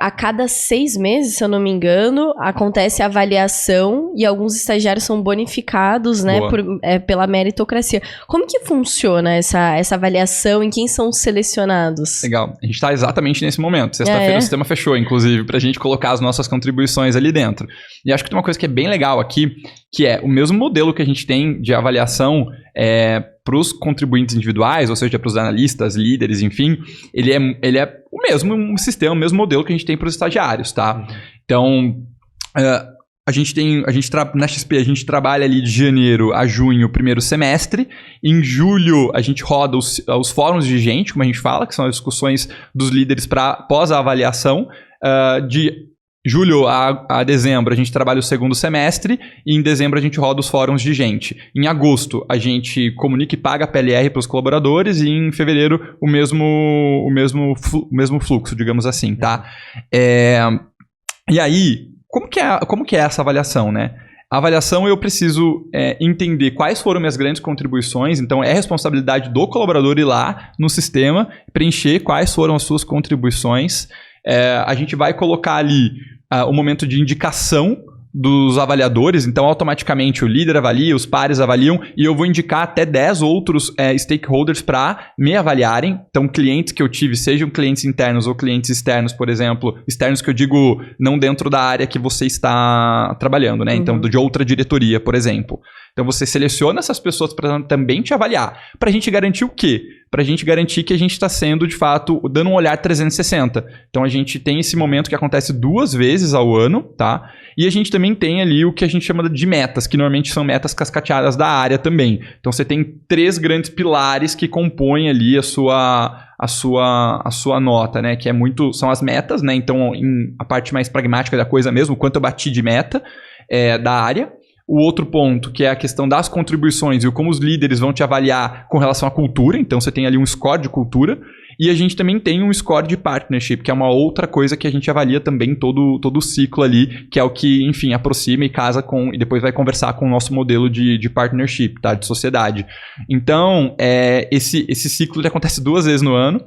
a cada 6 meses, se eu não me engano, acontece a avaliação e alguns estagiários são bonificados, né, pela meritocracia. Como que funciona essa avaliação e quem são selecionados? Legal. A gente está exatamente nesse momento. Sexta-feira o sistema fechou, inclusive, para a gente colocar as nossas contribuições ali dentro. E acho que tem uma coisa que é bem legal aqui, que é o mesmo modelo que a gente tem de avaliação os contribuintes individuais, ou seja, para os analistas, líderes, enfim, ele é o mesmo sistema, o mesmo modelo que a gente tem para os estagiários, tá? Então, na XP a gente trabalha ali de janeiro a junho, primeiro semestre. Em julho a gente roda os fóruns de gente, como a gente fala, que são as discussões dos líderes para pós a avaliação. De julho a dezembro a gente trabalha o segundo semestre e em dezembro a gente roda os fóruns de gente. Em agosto a gente comunica e paga a PLR para os colaboradores e em fevereiro o mesmo fluxo, digamos assim, tá? E aí, como que é essa avaliação, né? A avaliação eu preciso entender quais foram minhas grandes contribuições, então é responsabilidade do colaborador ir lá no sistema, preencher quais foram as suas contribuições. A gente vai colocar ali o momento de indicação dos avaliadores, então automaticamente o líder avalia, os pares avaliam e eu vou indicar até 10 outros stakeholders para me avaliarem. Então clientes que eu tive, sejam clientes internos ou clientes externos, por exemplo, externos que eu digo não dentro da área que você está trabalhando, né? Então de outra diretoria, por exemplo. Então você seleciona essas pessoas para também te avaliar. Para a gente garantir o quê? Para a gente garantir que a gente está sendo, de fato, dando um olhar 360. Então a gente tem esse momento que acontece 2 vezes ao ano, tá? E a gente também tem ali o que a gente chama de metas, que normalmente são metas cascateadas da área também. Então você tem 3 grandes pilares que compõem ali a sua nota, né? Que são as metas, né? Então a parte mais pragmática da coisa mesmo, o quanto eu bati de meta da área. O outro ponto, que é a questão das contribuições e como os líderes vão te avaliar com relação à cultura. Então, você tem ali um score de cultura. E a gente também tem um score de partnership, que é uma outra coisa que a gente avalia também todo o ciclo ali, que é o que, enfim, aproxima e casa com... E depois vai conversar com o nosso modelo de partnership, tá? De sociedade. Então, esse ciclo ele acontece 2 vezes no ano.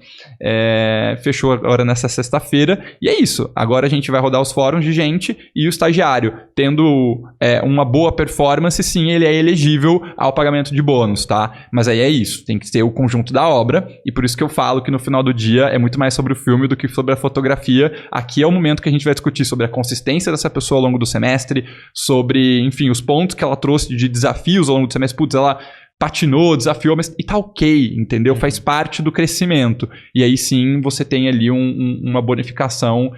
Fechou agora nessa sexta-feira. E é isso. Agora a gente vai rodar os fóruns de gente e o estagiário, tendo uma boa performance, sim, ele é elegível ao pagamento de bônus, tá? Mas aí é isso. Tem que ter o conjunto da obra. E por isso que eu falo que no final do dia é muito mais sobre o filme do que sobre a fotografia. Aqui é o momento que a gente vai discutir sobre a consistência dessa pessoa ao longo do semestre, sobre, enfim, os pontos que ela trouxe de desafios ao longo do semestre. Putz, ela patinou, desafiou, mas e tá ok, entendeu? Faz parte do crescimento. E aí sim você tem ali uma bonificação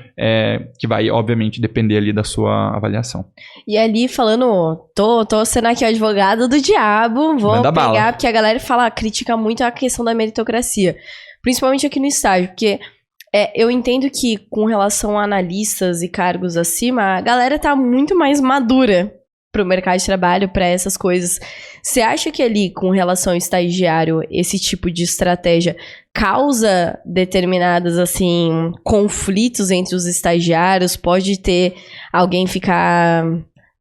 que vai, obviamente, depender ali da sua avaliação. E ali falando, tô sendo aqui o advogado do diabo, vou Manda pegar, bala. porque a galera critica muito a questão da meritocracia. Principalmente aqui no estágio, porque eu entendo que com relação a analistas e cargos acima, a galera tá muito mais madura pro mercado de trabalho, para essas coisas. Você acha que ali, com relação ao estagiário, esse tipo de estratégia causa determinadas, assim, conflitos entre os estagiários? Pode ter alguém ficar...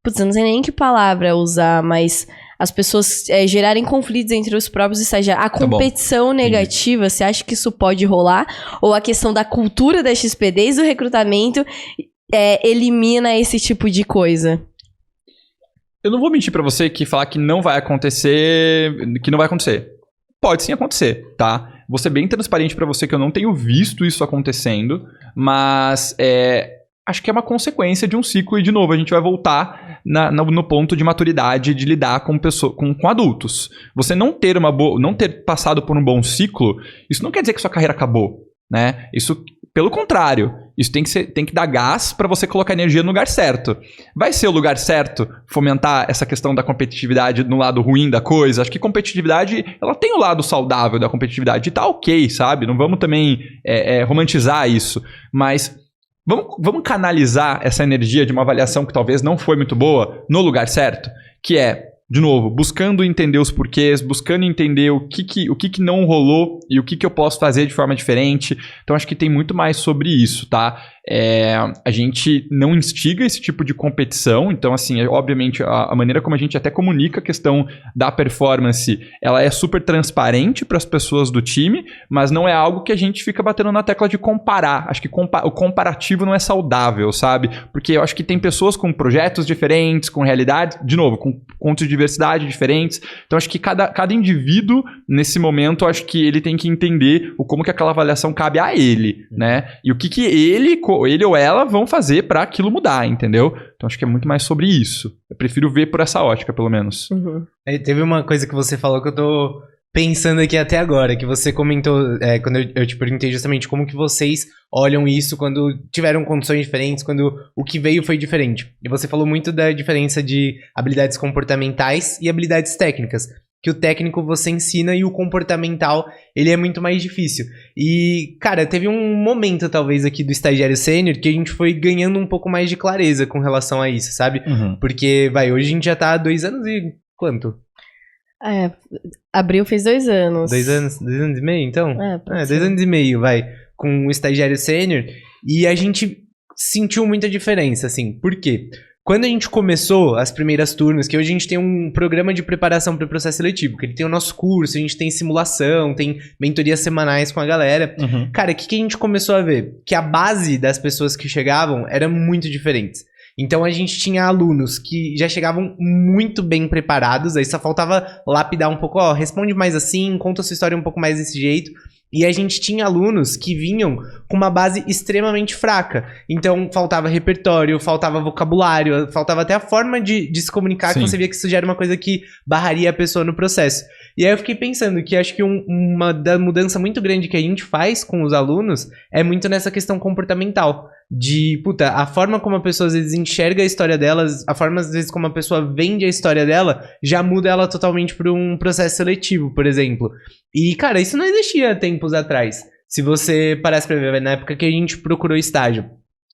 Putz, eu não sei nem que palavra usar, mas... As pessoas gerarem conflitos entre os próprios estagiários. A competição negativa, você acha que isso pode rolar? Ou a questão da cultura da XP desde o recrutamento elimina esse tipo de coisa? Eu não vou mentir pra você que falar que não vai acontecer, Pode sim acontecer, tá? Vou ser bem transparente pra você que eu não tenho visto isso acontecendo, mas acho que é uma consequência de um ciclo e, de novo, a gente vai voltar no ponto de maturidade de lidar com adultos. Você não ter passado por um bom ciclo, isso não quer dizer que sua carreira acabou, né? Isso, pelo contrário, isso tem que dar gás para você colocar energia no lugar certo. Vai ser o lugar certo fomentar essa questão da competitividade no lado ruim da coisa? Acho que competitividade, ela tem o lado saudável da competitividade e tá ok, sabe? Não vamos também romantizar isso, mas... Vamos canalizar essa energia de uma avaliação que talvez não foi muito boa no lugar certo, que é, de novo, buscando entender os porquês, buscando entender o que não rolou e o que eu posso fazer de forma diferente. Então, acho que tem muito mais sobre isso, tá? A gente não instiga esse tipo de competição. Então, assim, obviamente, a maneira como a gente até comunica a questão da performance, ela é super transparente para as pessoas do time, mas não é algo que a gente fica batendo na tecla de comparar. Acho que o comparativo não é saudável, sabe? Porque eu acho que tem pessoas com projetos diferentes, com realidades, de novo, com pontos de diversidade diferentes. Então, acho que cada indivíduo, nesse momento, acho que ele tem que entender como que aquela avaliação cabe a ele, né? E o que ele ou ela vão fazer para aquilo mudar, entendeu? Então, acho que é muito mais sobre isso. Eu prefiro ver por essa ótica, pelo menos. Teve uma coisa que você falou que eu tô pensando aqui até agora, que você comentou, quando eu te perguntei justamente como que vocês olham isso quando tiveram condições diferentes, quando o que veio foi diferente. E você falou muito da diferença de habilidades comportamentais e habilidades técnicas. Que o técnico você ensina e o comportamental, ele é muito mais difícil. E, cara, teve um momento, talvez, aqui do estagiário sênior que a gente foi ganhando um pouco mais de clareza com relação a isso, sabe? Porque, hoje a gente já tá há 2 anos e quanto? Abril fez 2 anos. 2 anos e meio, então? 2 ser. anos e meio, com o estagiário sênior. E a gente sentiu muita diferença, assim. Por quê? Quando a gente começou as primeiras turmas, que hoje a gente tem um programa de preparação para o processo seletivo, que ele tem o nosso curso, a gente tem simulação, tem mentorias semanais com a galera. Cara, o que a gente começou a ver? Que a base das pessoas que chegavam era muito diferente. Então a gente tinha alunos que já chegavam muito bem preparados, aí só faltava lapidar um pouco, responde mais assim, conta a sua história um pouco mais desse jeito. E a gente tinha alunos que vinham com uma base extremamente fraca. Então, faltava repertório, faltava vocabulário, faltava até a forma de se comunicar, Sim. Que você via que isso já era uma coisa que barraria a pessoa no processo. E aí eu fiquei pensando que acho que uma da mudança muito grande que a gente faz com os alunos é muito nessa questão comportamental. De, a forma como a pessoa às vezes enxerga a história delas, a forma às vezes como a pessoa vende a história dela, já muda ela totalmente para um processo seletivo, por exemplo. E, cara, isso não existia tempos atrás. Se você parasse pra ver, na época que a gente procurou estágio,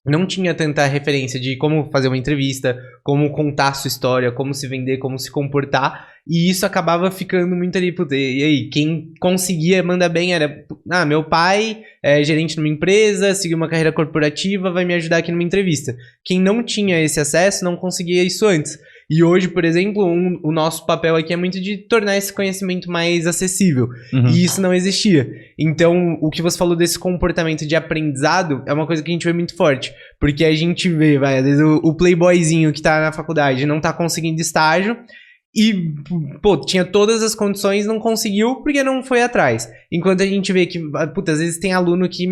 não tinha tanta referência de como fazer uma entrevista, como contar a sua história, como se vender, como se comportar. E isso acabava ficando muito ali, e aí, quem conseguia mandar bem era, meu pai é gerente numa empresa, seguiu uma carreira corporativa, vai me ajudar aqui numa entrevista. Quem não tinha esse acesso não conseguia isso antes. E hoje, por exemplo, o nosso papel aqui é muito de tornar esse conhecimento mais acessível. E isso não existia. Então, o que você falou desse comportamento de aprendizado é uma coisa que a gente vê muito forte. Porque a gente vê, às vezes o playboyzinho que tá na faculdade não tá conseguindo estágio. E, tinha todas as condições, não conseguiu porque não foi atrás. Enquanto a gente vê que, às vezes tem aluno que,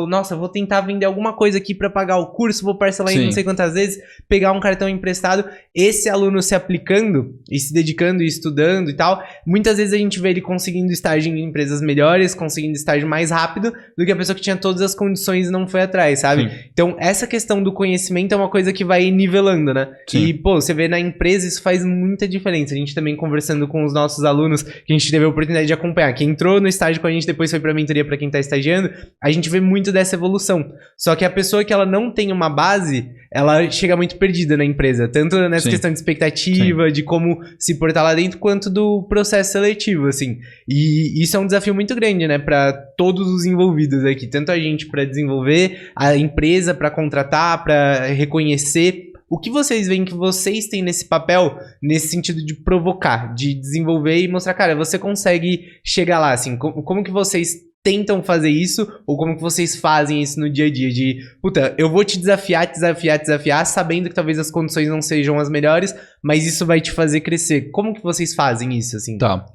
nossa, vou tentar vender alguma coisa aqui pra pagar o curso, vou parcelar em não sei quantas vezes, pegar um cartão emprestado. Esse aluno se aplicando e se dedicando e estudando e tal, muitas vezes a gente vê ele conseguindo estágio em empresas melhores, conseguindo estágio mais rápido do que a pessoa que tinha todas as condições e não foi atrás, sabe? Sim. Então, essa questão do conhecimento é uma coisa que vai nivelando, né? Sim. E, você vê na empresa, isso faz muita diferença. A gente também conversando com os nossos alunos, que a gente teve a oportunidade de acompanhar, quem entrou no estágio com a gente, depois foi pra mentoria pra quem tá estagiando, a gente vê muito dessa evolução. Só que a pessoa que ela não tem uma base, ela chega muito perdida na empresa, tanto nessa questão de expectativa, de como se portar lá dentro, quanto do processo seletivo, assim. E isso é um desafio muito grande, né, pra todos os envolvidos aqui, tanto a gente pra desenvolver, a empresa pra contratar, pra reconhecer. O que vocês veem que vocês têm nesse papel, nesse sentido de provocar, de desenvolver e mostrar, cara, você consegue chegar lá, assim, como que vocês tentam fazer isso, ou como que vocês fazem isso no dia a dia, de, eu vou te desafiar, sabendo que talvez as condições não sejam as melhores, mas isso vai te fazer crescer. Como que vocês fazem isso, assim? Tá.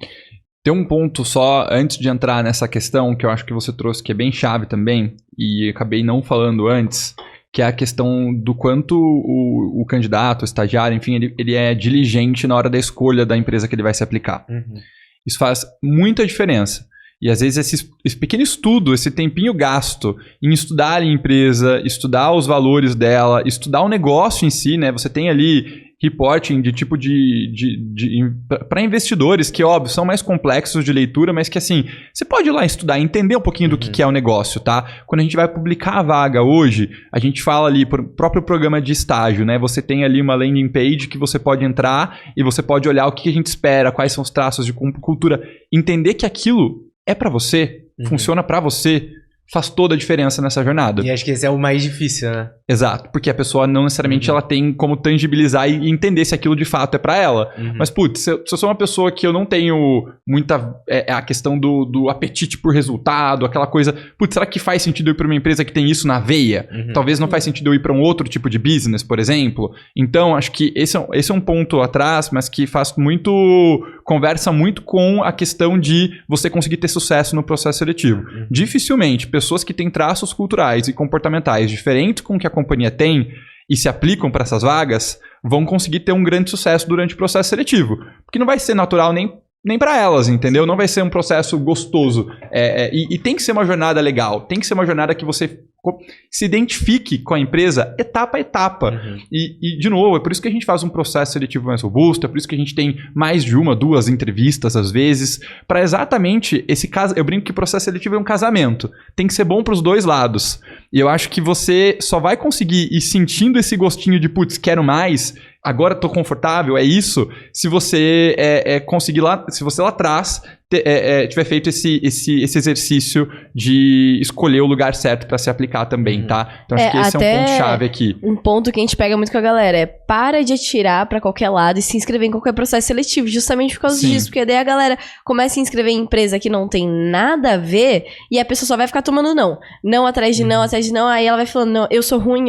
Tem um ponto só, antes de entrar nessa questão, que eu acho que você trouxe, que é bem chave também, e acabei não falando antes, que é a questão do quanto o candidato, o estagiário, enfim, ele é diligente na hora da escolha da empresa que ele vai se aplicar. Isso faz muita diferença. E às vezes esse pequeno estudo, esse tempinho gasto em estudar a empresa, estudar os valores dela, estudar o negócio em si, né? Você tem ali reporting de tipo para investidores que, óbvio, são mais complexos de leitura, mas que, assim, você pode ir lá estudar e entender um pouquinho do que é o negócio, tá? Quando a gente vai publicar a vaga hoje, a gente fala ali pro próprio programa de estágio, né? Você tem ali uma landing page que você pode entrar e você pode olhar o que a gente espera, quais são os traços de cultura, entender que aquilo é pra você, funciona pra você, faz toda a diferença nessa jornada. E acho que esse é o mais difícil, né? Exato, porque a pessoa não necessariamente ela tem como tangibilizar e entender se aquilo de fato é pra ela. Mas, se eu sou uma pessoa que eu não tenho muita... a questão do apetite por resultado, aquela coisa... será que faz sentido eu ir pra uma empresa que tem isso na veia? Talvez não faz sentido eu ir pra um outro tipo de business, por exemplo. Então, acho que esse é um ponto atrás, mas que conversa muito com a questão de você conseguir ter sucesso no processo seletivo. Dificilmente, pessoas que têm traços culturais e comportamentais diferentes com o que a companhia tem e se aplicam para essas vagas, vão conseguir ter um grande sucesso durante o processo seletivo. Porque não vai ser natural nem nem para elas, entendeu? Não vai ser um processo gostoso. E tem que ser uma jornada legal. Tem que ser uma jornada que você se identifique com a empresa etapa a etapa. Uhum. E, de novo, é por isso que a gente faz um processo seletivo mais robusto, é por isso que a gente tem mais de 1, 2 entrevistas, às vezes, para exatamente esse caso. Eu brinco que o processo seletivo é um casamento. Tem que ser bom para os dois lados. E eu acho que você só vai conseguir ir sentindo esse gostinho de, putz, quero mais, agora tô confortável, é isso, se você conseguir lá, se você lá atrás tiver feito esse exercício de escolher o lugar certo para se aplicar também, tá? Então acho que esse é um ponto-chave aqui. Um ponto que a gente pega muito com a galera é para de atirar para qualquer lado e se inscrever em qualquer processo seletivo, justamente por causa disso, porque daí a galera começa a se inscrever em empresa que não tem nada a ver e a pessoa só vai ficar tomando não atrás de não, atrás de não, aí ela vai falando, não, eu sou ruim,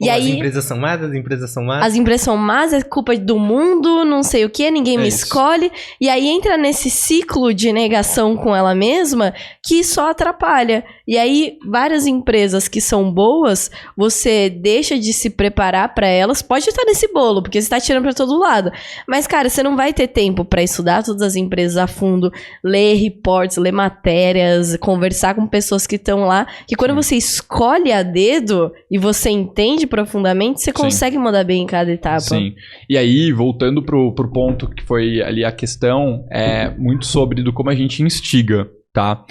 e aí... As empresas são más, as empresas são más. As empresas são más, é culpa do mundo, não sei o que, ninguém me escolhe. E aí entra nesse ciclo de negação com ela mesma que só atrapalha. E aí, várias empresas que são boas, você deixa de se preparar pra elas. Pode estar nesse bolo, porque você tá tirando pra todo lado. Mas, cara, você não vai ter tempo pra estudar todas as empresas a fundo, ler reports, ler matérias, conversar com pessoas que estão lá. Que quando você escolhe a dedo e você entende profundamente, você consegue mudar bem em cada etapa. Sim. E aí, voltando pro ponto que foi ali a questão, é muito sobre do como a gente instiga, tá?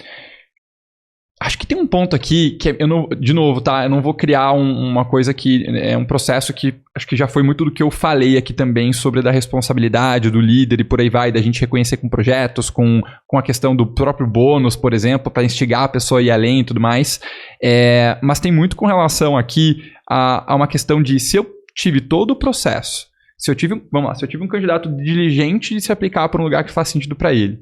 Acho que tem um ponto aqui que eu não, de novo, tá? Eu não vou criar uma coisa que é um processo que acho que já foi muito do que eu falei aqui também sobre da responsabilidade do líder e por aí vai, da gente reconhecer com projetos, com a questão do próprio bônus, por exemplo, para instigar a pessoa a ir além e tudo mais. Mas tem muito com relação aqui a uma questão de se eu tive todo o processo, se eu tive um candidato diligente de se aplicar para um lugar que faz sentido para ele,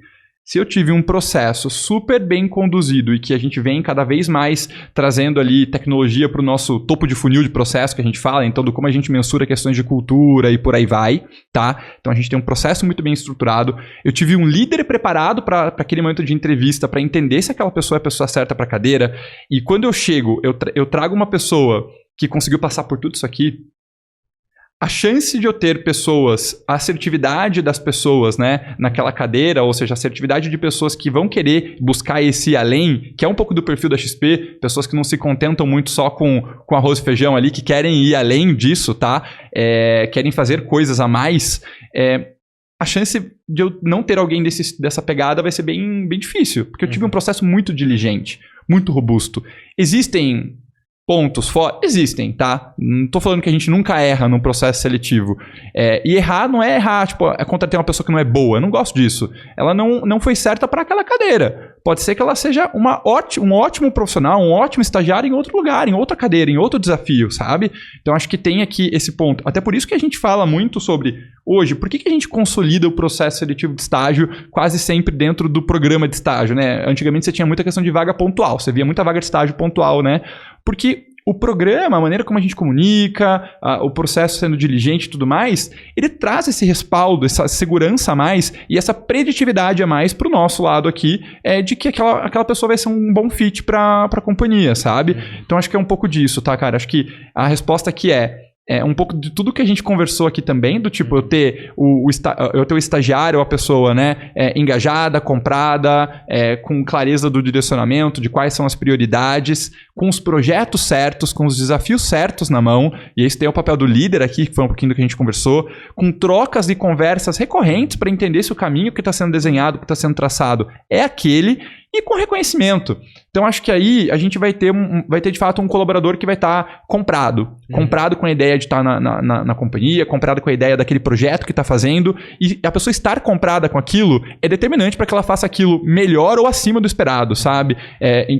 se eu tive um processo super bem conduzido e que a gente vem cada vez mais trazendo ali tecnologia para o nosso topo de funil de processo que a gente fala, então do como a gente mensura questões de cultura e por aí vai, tá? Então a gente tem um processo muito bem estruturado. Eu tive um líder preparado para aquele momento de entrevista para entender se aquela pessoa é a pessoa certa para a cadeira. E quando eu chego, eu trago uma pessoa que conseguiu passar por tudo isso aqui. A chance de eu ter pessoas, a assertividade das pessoas, né, naquela cadeira, ou seja, a assertividade de pessoas que vão querer buscar esse além, que é um pouco do perfil da XP, pessoas que não se contentam muito só com arroz e feijão ali, que querem ir além disso, tá? Querem fazer coisas a mais. A chance de eu não ter alguém dessa pegada vai ser bem, bem difícil, porque eu tive um processo muito diligente, muito robusto. Existem pontos fora? Existem, tá? Não tô falando que a gente nunca erra num processo seletivo. E errar não é errar, tipo, contratar uma pessoa que não é boa. Eu não gosto disso. Ela não foi certa para aquela cadeira. Pode ser que ela seja um ótimo profissional, um ótimo estagiário em outro lugar, em outra cadeira, em outro desafio, sabe? Então, acho que tem aqui esse ponto. Até por isso que a gente fala muito sobre, hoje, por que a gente consolida o processo seletivo de estágio quase sempre dentro do programa de estágio, né? Antigamente você tinha muita questão de vaga pontual. Você via muita vaga de estágio pontual, né? Porque o programa, a maneira como a gente comunica, o processo sendo diligente e tudo mais, ele traz esse respaldo, essa segurança a mais e essa preditividade a mais pro nosso lado aqui, de que aquela pessoa vai ser um bom fit pra companhia, sabe? Então acho que é um pouco disso, tá, cara? Acho que a resposta aqui é um pouco de tudo que a gente conversou aqui também, do tipo, eu ter o estagiário, a pessoa, né, engajada, comprada, com clareza do direcionamento, de quais são as prioridades, com os projetos certos, com os desafios certos na mão, e esse tem o papel do líder aqui, que foi um pouquinho do que a gente conversou, com trocas e conversas recorrentes para entender se o caminho que está sendo desenhado, que está sendo traçado é aquele, e com reconhecimento. Então, acho que aí a gente vai ter de fato um colaborador que vai estar comprado com a ideia de estar na companhia, comprado com a ideia daquele projeto que está fazendo, e a pessoa estar comprada com aquilo é determinante para que ela faça aquilo melhor ou acima do esperado, sabe?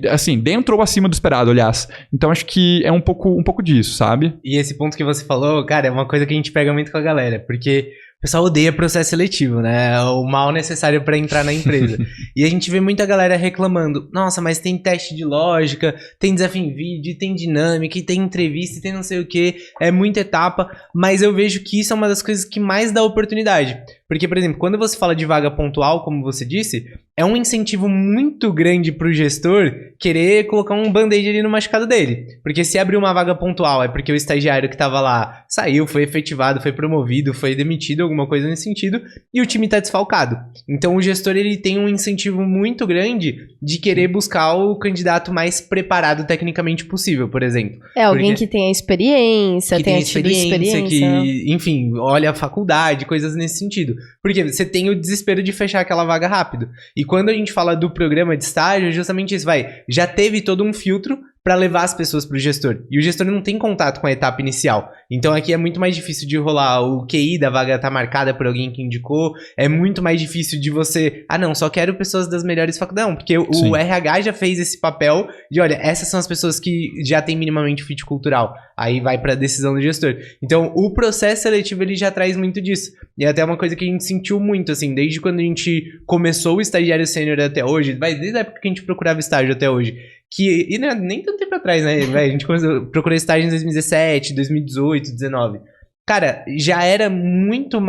Assim, dentro ou acima do esperado, aliás. Então, acho que é um pouco disso, sabe? E esse ponto que você falou, cara, é uma coisa que a gente pega muito com a galera, porque o pessoal odeia processo seletivo, né? É o mal necessário para entrar na empresa. E a gente vê muita galera reclamando, nossa, mas tem teste de lógica, tem desafio em vídeo, tem dinâmica, tem entrevista, tem não sei o que, é muita etapa, mas eu vejo que isso é uma das coisas que mais dá oportunidade. Porque, por exemplo, quando você fala de vaga pontual, como você disse, é um incentivo muito grande pro gestor querer colocar um band-aid ali no machucado dele. Porque se abrir uma vaga pontual é porque o estagiário que tava lá saiu, foi efetivado, foi promovido, foi demitido, alguma coisa nesse sentido, e o time tá desfalcado. Então o gestor ele tem um incentivo muito grande de querer buscar o candidato mais preparado tecnicamente possível, por exemplo. Alguém que tenha experiência, tenha tido experiência. Que, enfim, olha a faculdade, coisas nesse sentido. Porque você tem o desespero de fechar aquela vaga rápido. E quando a gente fala do programa de estágio, justamente isso, já teve todo um filtro para levar as pessoas pro gestor. E o gestor não tem contato com a etapa inicial. Então aqui é muito mais difícil de rolar o QI da vaga tá marcada por alguém que indicou. É muito mais difícil de você... não, só quero pessoas das melhores faculdades. Não, porque o RH já fez esse papel de, olha, essas são as pessoas que já têm minimamente fit cultural. Aí vai pra decisão do gestor. Então o processo seletivo ele já traz muito disso. E é até uma coisa que a gente sentiu muito, assim, desde quando a gente começou o estagiário sênior até hoje, desde a época que a gente procurava estágio até hoje. E não é nem tanto tempo atrás, né? A gente procurou estágio em 2017, 2018, 2019. Cara, já era muito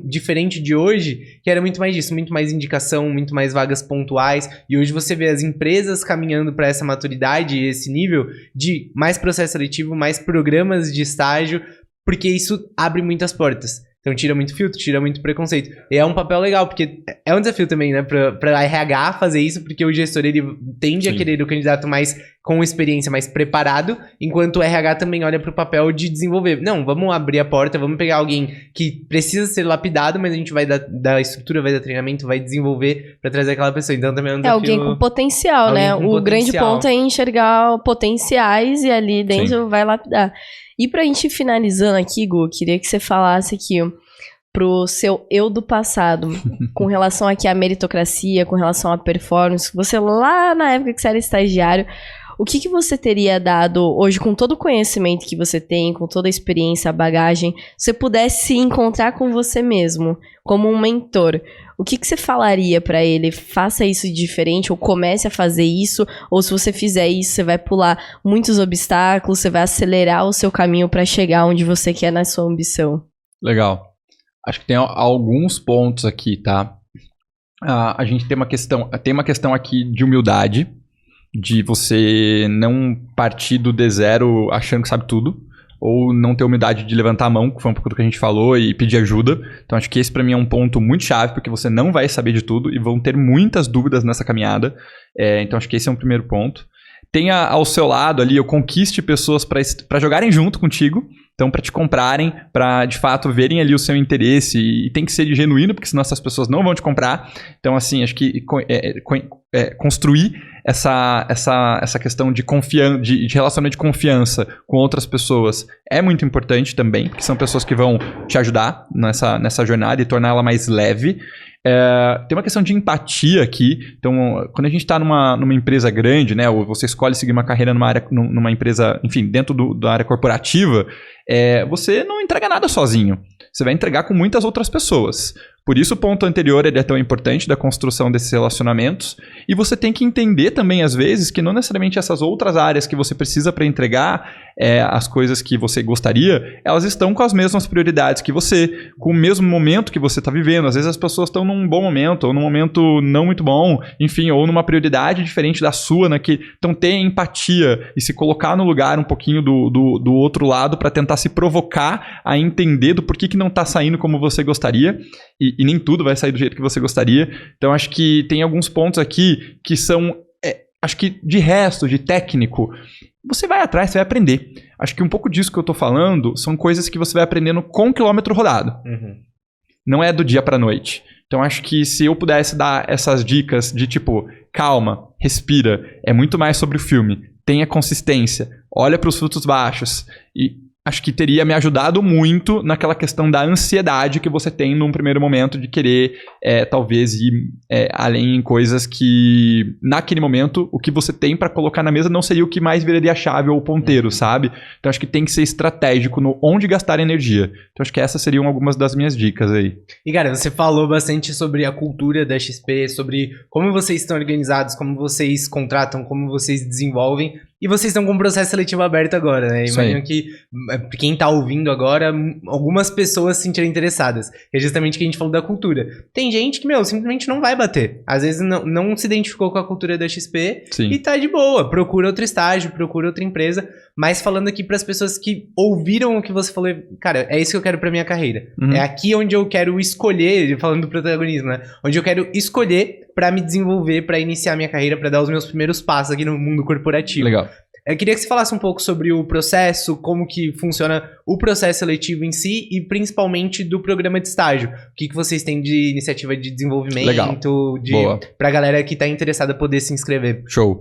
diferente de hoje, que era muito mais disso, muito mais indicação, muito mais vagas pontuais. E hoje você vê as empresas caminhando para essa maturidade e esse nível de mais processo seletivo, mais programas de estágio, porque isso abre muitas portas. Então tira muito filtro, tira muito preconceito. E é um papel legal, porque é um desafio também, né? Pra RH fazer isso, porque o gestor, ele tende a querer o candidato mais com experiência, mais preparado, enquanto o RH também olha pro papel de desenvolver. Não, vamos abrir a porta, vamos pegar alguém que precisa ser lapidado, mas a gente vai dar estrutura, vai dar treinamento, vai desenvolver pra trazer aquela pessoa. Então também é um desafio... alguém com potencial, né? Grande ponto é enxergar potenciais e ali dentro vai lapidar. E pra gente finalizando aqui, Gu, queria que você falasse aqui pro seu eu do passado, com relação aqui à meritocracia, com relação à performance, você lá na época que você era estagiário, o que você teria dado hoje, com todo o conhecimento que você tem, com toda a experiência, a bagagem, se você pudesse se encontrar com você mesmo, como um mentor, o que você falaria pra ele? Faça isso de diferente, ou comece a fazer isso, ou se você fizer isso, você vai pular muitos obstáculos, você vai acelerar o seu caminho pra chegar onde você quer na sua ambição. Legal. Acho que tem alguns pontos aqui, tá? A gente tem uma questão aqui de humildade, de você não partir do D0 achando que sabe tudo, ou não ter humildade de levantar a mão, que foi um pouco do que a gente falou, e pedir ajuda. Então acho que esse pra mim é um ponto muito chave, porque você não vai saber de tudo e vão ter muitas dúvidas nessa caminhada. Então acho que esse é um primeiro ponto. Tenha ao seu lado ali, conquiste pessoas para jogarem junto contigo, então para te comprarem, para de fato verem ali o seu interesse, e tem que ser genuíno, porque senão essas pessoas não vão te comprar. Então assim, acho que construir essa questão de relacionamento de confiança com outras pessoas é muito importante também, porque são pessoas que vão te ajudar nessa jornada e tornar ela mais leve. Tem uma questão de empatia aqui. Então, quando a gente está numa empresa grande, né, ou você escolhe seguir uma carreira numa empresa, enfim, dentro da área corporativa, você não entrega nada sozinho. Você vai entregar com muitas outras pessoas. Por isso o ponto anterior ele é tão importante da construção desses relacionamentos. E você tem que entender também, às vezes, que não necessariamente essas outras áreas que você precisa para entregar as coisas que você gostaria, elas estão com as mesmas prioridades que você, com o mesmo momento que você está vivendo. Às vezes as pessoas estão num bom momento, ou num momento não muito bom, enfim, ou numa prioridade diferente da sua, né? Então ter empatia e se colocar no lugar um pouquinho do outro lado para tentar se provocar a entender do porquê que não está saindo como você gostaria. E nem tudo vai sair do jeito que você gostaria. Então, acho que tem alguns pontos aqui que são, acho que de resto, de técnico, você vai atrás, você vai aprender. Acho que um pouco disso que eu tô falando são coisas que você vai aprendendo com quilômetro rodado. Uhum. Não é do dia pra noite. Então, acho que se eu pudesse dar essas dicas de tipo, calma, respira, é muito mais sobre o filme, tenha consistência, olha para os frutos baixos e acho que teria me ajudado muito naquela questão da ansiedade que você tem num primeiro momento de querer, talvez, ir além em coisas que, naquele momento, o que você tem para colocar na mesa não seria o que mais viraria a chave ou o ponteiro, sabe? Então, acho que tem que ser estratégico no onde gastar energia. Então, acho que essas seriam algumas das minhas dicas aí. E, cara, você falou bastante sobre a cultura da XP, sobre como vocês estão organizados, como vocês contratam, como vocês desenvolvem. e vocês estão com um processo seletivo aberto agora, né? Isso Imagino aí. que quem tá ouvindo agora, algumas pessoas se sentirem interessadas. É justamente o que a gente falou da cultura. Tem gente que, simplesmente não vai bater. Às vezes não se identificou com a cultura da XP Sim. e tá de boa. Procura outro estágio, procura outra empresa. Mas falando aqui pras pessoas que ouviram o que você falou, cara, é isso que eu quero pra minha carreira. Uhum. É aqui onde eu quero escolher, falando do protagonismo, né? Onde eu quero escolher pra me desenvolver, pra iniciar minha carreira, pra dar os meus primeiros passos aqui no mundo corporativo. Legal. Eu queria que você falasse um pouco sobre o processo, como que funciona o processo seletivo em si e principalmente do programa de estágio. O que vocês têm de iniciativa de desenvolvimento, Legal. Boa. Pra galera que tá interessada poder se inscrever. Show.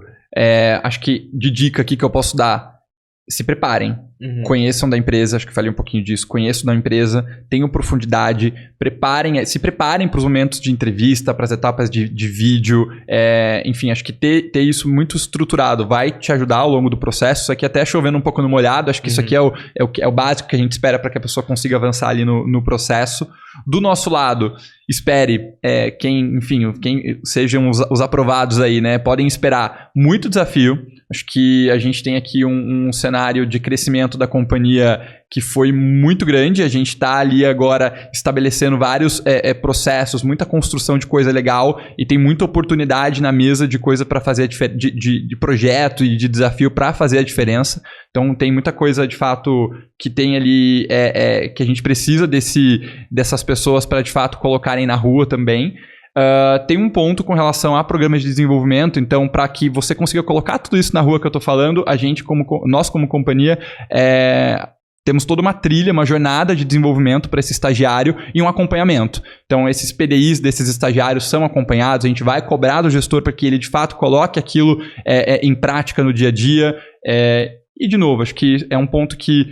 Acho que de dica aqui que eu posso dar, se preparem. Uhum. Conheçam da empresa, acho que falei um pouquinho disso. Conheçam da empresa, tenham profundidade, se preparem para os momentos de entrevista, para as etapas de vídeo. Enfim, acho que ter isso muito estruturado vai te ajudar ao longo do processo. Isso aqui até chovendo um pouque no molhado, acho que isso aqui é o básico que a gente espera para que a pessoa consiga avançar ali no processo. Do nosso lado, espere quem sejam os aprovados aí, né? Podem esperar muito desafio. Acho que a gente tem aqui um cenário de crescimento da companhia que foi muito grande. A gente está ali agora estabelecendo vários processos, muita construção de coisa legal e tem muita oportunidade na mesa de coisa para fazer de projeto e de desafio para fazer a diferença. Então tem muita coisa de fato que tem ali que a gente precisa dessas pessoas para de fato colocarem na rua também. Tem um ponto com relação a programas de desenvolvimento, então para que você consiga colocar tudo isso na rua que eu estou falando, nós como companhia temos toda uma trilha, uma jornada de desenvolvimento para esse estagiário e um acompanhamento. Então, esses PDIs desses estagiários são acompanhados, a gente vai cobrar do gestor para que ele, de fato, coloque aquilo em prática no dia a dia. E, de novo, acho que é um ponto que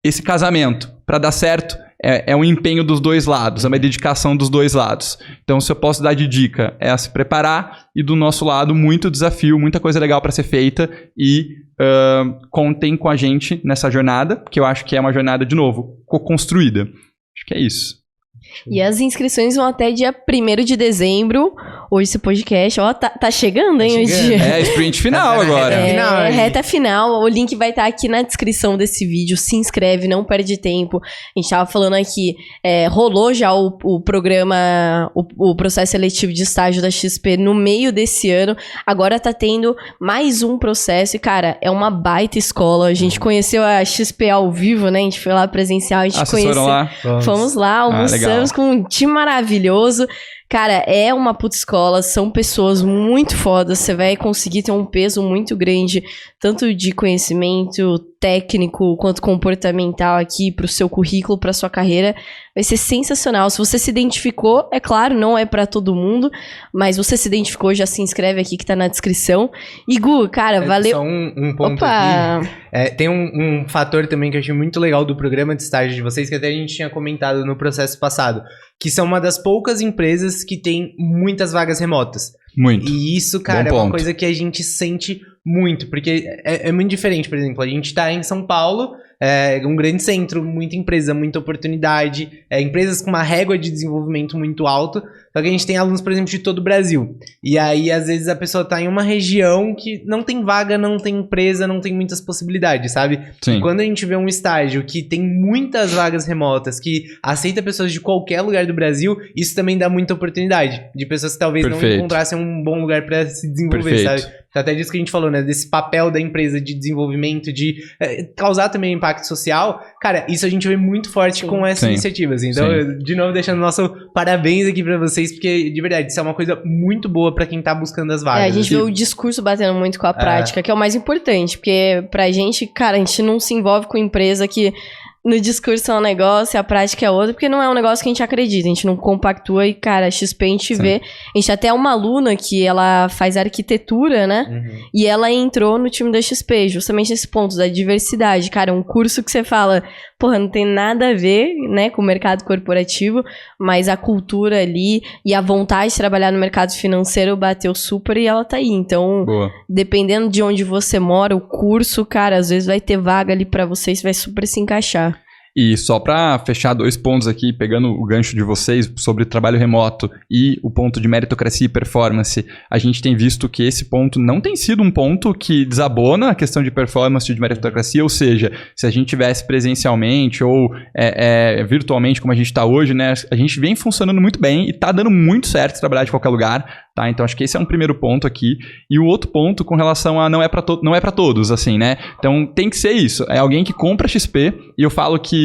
esse casamento, para dar certo, é um empenho dos dois lados, é uma dedicação dos dois lados. Então, se eu posso dar de dica, é a se preparar e, do nosso lado, muito desafio, muita coisa legal para ser feita e contem com a gente nessa jornada, que eu acho que é uma jornada, de novo, co-construída. Acho que é isso. E as inscrições vão até dia 1º de dezembro. Hoje esse podcast, tá chegando, hein? Hoje. Sprint final agora. Reta final. O link vai estar aqui na descrição desse vídeo. Se inscreve, não perde tempo. A gente tava falando aqui, rolou já o programa, o processo seletivo de estágio da XP no meio desse ano. Agora tá tendo mais um processo. E, cara, é uma baita escola. A gente conheceu a XP ao vivo, né? A gente foi lá presencial, a gente conheceu. Foram lá? Fomos lá, almoçamos com um time maravilhoso. Cara, é uma puta escola, são pessoas muito fodas, você vai conseguir ter um peso muito grande, tanto de conhecimento técnico quanto comportamental aqui pro seu currículo, pra sua carreira. Vai ser sensacional. Se você se identificou, é claro, não é pra todo mundo, mas você se identificou, já se inscreve aqui que tá na descrição. E Gu, cara, valeu. Só um ponto aqui. Tem um fator também que eu achei muito legal do programa de estágio de vocês, que até a gente tinha comentado no processo passado, que são uma das poucas empresas que tem muitas vagas remotas. Muito. E isso, cara, é uma coisa que a gente sente muito, porque é muito diferente. Por exemplo, a gente tá em São Paulo, um grande centro, muita empresa, muita oportunidade, empresas com uma régua de desenvolvimento muito alta, só que a gente tem alunos, por exemplo, de todo o Brasil. E aí, às vezes, a pessoa tá em uma região que não tem vaga, não tem empresa, não tem muitas possibilidades, sabe? Sim. E quando a gente vê um estágio que tem muitas vagas remotas, que aceita pessoas de qualquer lugar do Brasil, isso também dá muita oportunidade de pessoas que talvez não encontrassem um bom lugar para se desenvolver, sabe? Até disso que a gente falou, né? Desse papel da empresa de desenvolvimento, de causar também impacto social. Cara, isso a gente vê muito forte com essas iniciativas. Então, de novo, deixando nosso parabéns aqui pra vocês, porque, de verdade, isso é uma coisa muito boa pra quem tá buscando as vagas. A gente vê o discurso batendo muito com a prática, que é o mais importante. Porque pra gente, cara, a gente não se envolve com empresa que no discurso é um negócio e a prática é outra, porque não é um negócio que a gente acredita, a gente não compactua e, cara, a XP a gente vê. A gente até uma aluna que ela faz arquitetura, né? Uhum. E ela entrou no time da XP, justamente nesse ponto da diversidade. Cara, um curso que você fala, porra, não tem nada a ver, né, com o mercado corporativo, mas a cultura ali e a vontade de trabalhar no mercado financeiro bateu super e ela tá aí. Então, dependendo de onde você mora, o curso, cara, às vezes vai ter vaga ali pra você e você vai super se encaixar. E só para fechar 2 pontos aqui, pegando o gancho de vocês sobre trabalho remoto e o ponto de meritocracia e performance, a gente tem visto que esse ponto não tem sido um ponto que desabona a questão de performance e de meritocracia, ou seja, se a gente tivesse presencialmente ou virtualmente como a gente está hoje, né, a gente vem funcionando muito bem e está dando muito certo trabalhar de qualquer lugar, tá? Então acho que esse é um primeiro ponto aqui. E o outro ponto com relação a não é para todos, assim, né? Então tem que ser isso, é alguém que compra XP, e eu falo que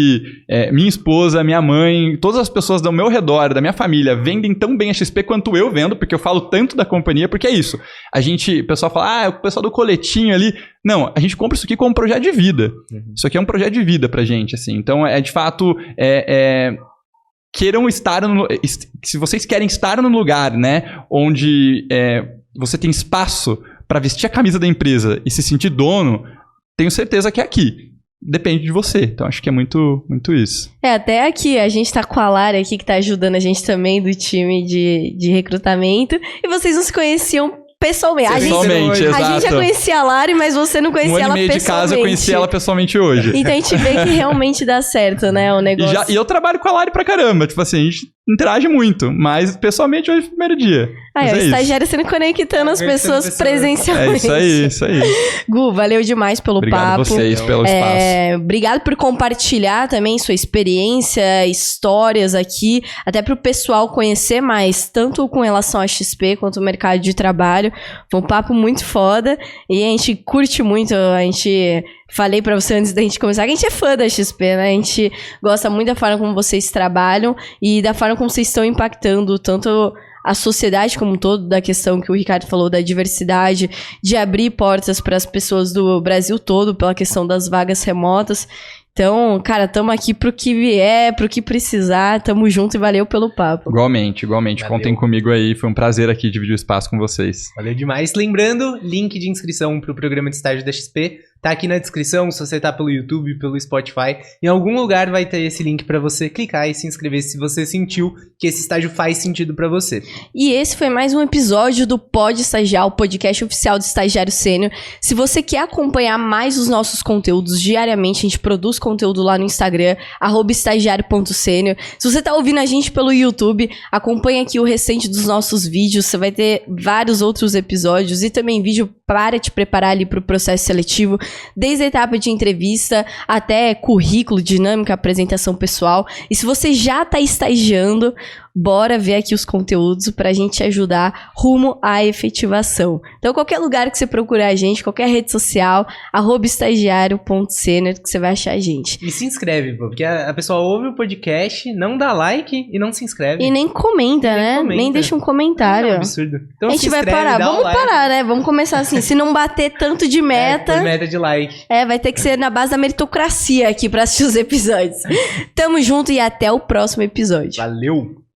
minha esposa, minha mãe, todas as pessoas do meu redor, da minha família, vendem tão bem a XP quanto eu vendo, porque eu falo tanto da companhia, porque é isso. O pessoal fala, o pessoal do coletinho ali. Não, a gente compra isso aqui como um projeto de vida. Isso aqui é um projeto de vida pra gente, assim. Então, de fato, queiram estar se vocês querem estar num lugar, né, onde você tem espaço para vestir a camisa da empresa e se sentir dono, tenho certeza que é aqui. Depende de você. Então, acho que é muito, muito isso. Até aqui, a gente tá com a Lara aqui, que tá ajudando a gente também do time de recrutamento. E vocês não se conheciam pessoalmente. Pessoalmente, exato. A gente já conhecia a Lari, mas você não conhecia ela pessoalmente. 1 ano e meio de casa, eu conheci ela pessoalmente hoje. Então a gente vê que realmente dá certo, né, o negócio. E eu trabalho com a Lari pra caramba. Tipo assim, a gente interage muito, mas pessoalmente hoje é o primeiro dia. O estagiário sendo conectando as pessoas presencialmente. É isso aí. Gu, valeu demais pelo papo. Obrigado a vocês pelo espaço. Obrigado por compartilhar também sua experiência, histórias aqui, até pro pessoal conhecer mais, tanto com relação a XP quanto o mercado de trabalho. Foi um papo muito foda e a gente curte muito, falei pra você antes da gente começar que a gente é fã da XP, né? A gente gosta muito da forma como vocês trabalham e da forma como vocês estão impactando tanto a sociedade como um todo, da questão que o Ricardo falou da diversidade, de abrir portas para as pessoas do Brasil todo, pela questão das vagas remotas. Então, cara, tamo aqui pro que vier, pro que precisar, tamo junto e valeu pelo papo. Igualmente. Valeu. Contem comigo aí, foi um prazer aqui dividir o espaço com vocês. Valeu demais. Lembrando, link de inscrição pro programa de estágio da XP tá aqui na descrição, se você tá pelo YouTube, pelo Spotify, em algum lugar vai ter esse link pra você clicar e se inscrever se você sentiu que esse estágio faz sentido pra você. E esse foi mais um episódio do Pode Estagiar, o podcast oficial do Estagiário Sênior. Se você quer acompanhar mais os nossos conteúdos diariamente, a gente produz conteúdo lá no Instagram, @estagiário.sênior. Se você tá ouvindo a gente pelo YouTube, acompanha aqui o restante dos nossos vídeos, você vai ter vários outros episódios e também vídeo para te preparar ali pro processo seletivo, desde a etapa de entrevista até currículo, dinâmica, apresentação pessoal. E se você já está estagiando, bora ver aqui os conteúdos pra gente te ajudar rumo à efetivação. Então, qualquer lugar que você procurar a gente, qualquer rede social, @estagiário.sênior, que você vai achar a gente. E se inscreve, pô, porque a pessoa ouve o podcast, não dá like e não se inscreve. E nem comenta, né? Nem deixa um comentário. É um absurdo. Então, a gente vai parar. Vamos parar, né? Vamos começar assim. Se não bater tanto de meta... por meta de like. Vai ter que ser na base da meritocracia aqui pra assistir os episódios. Tamo junto e até o próximo episódio. Valeu!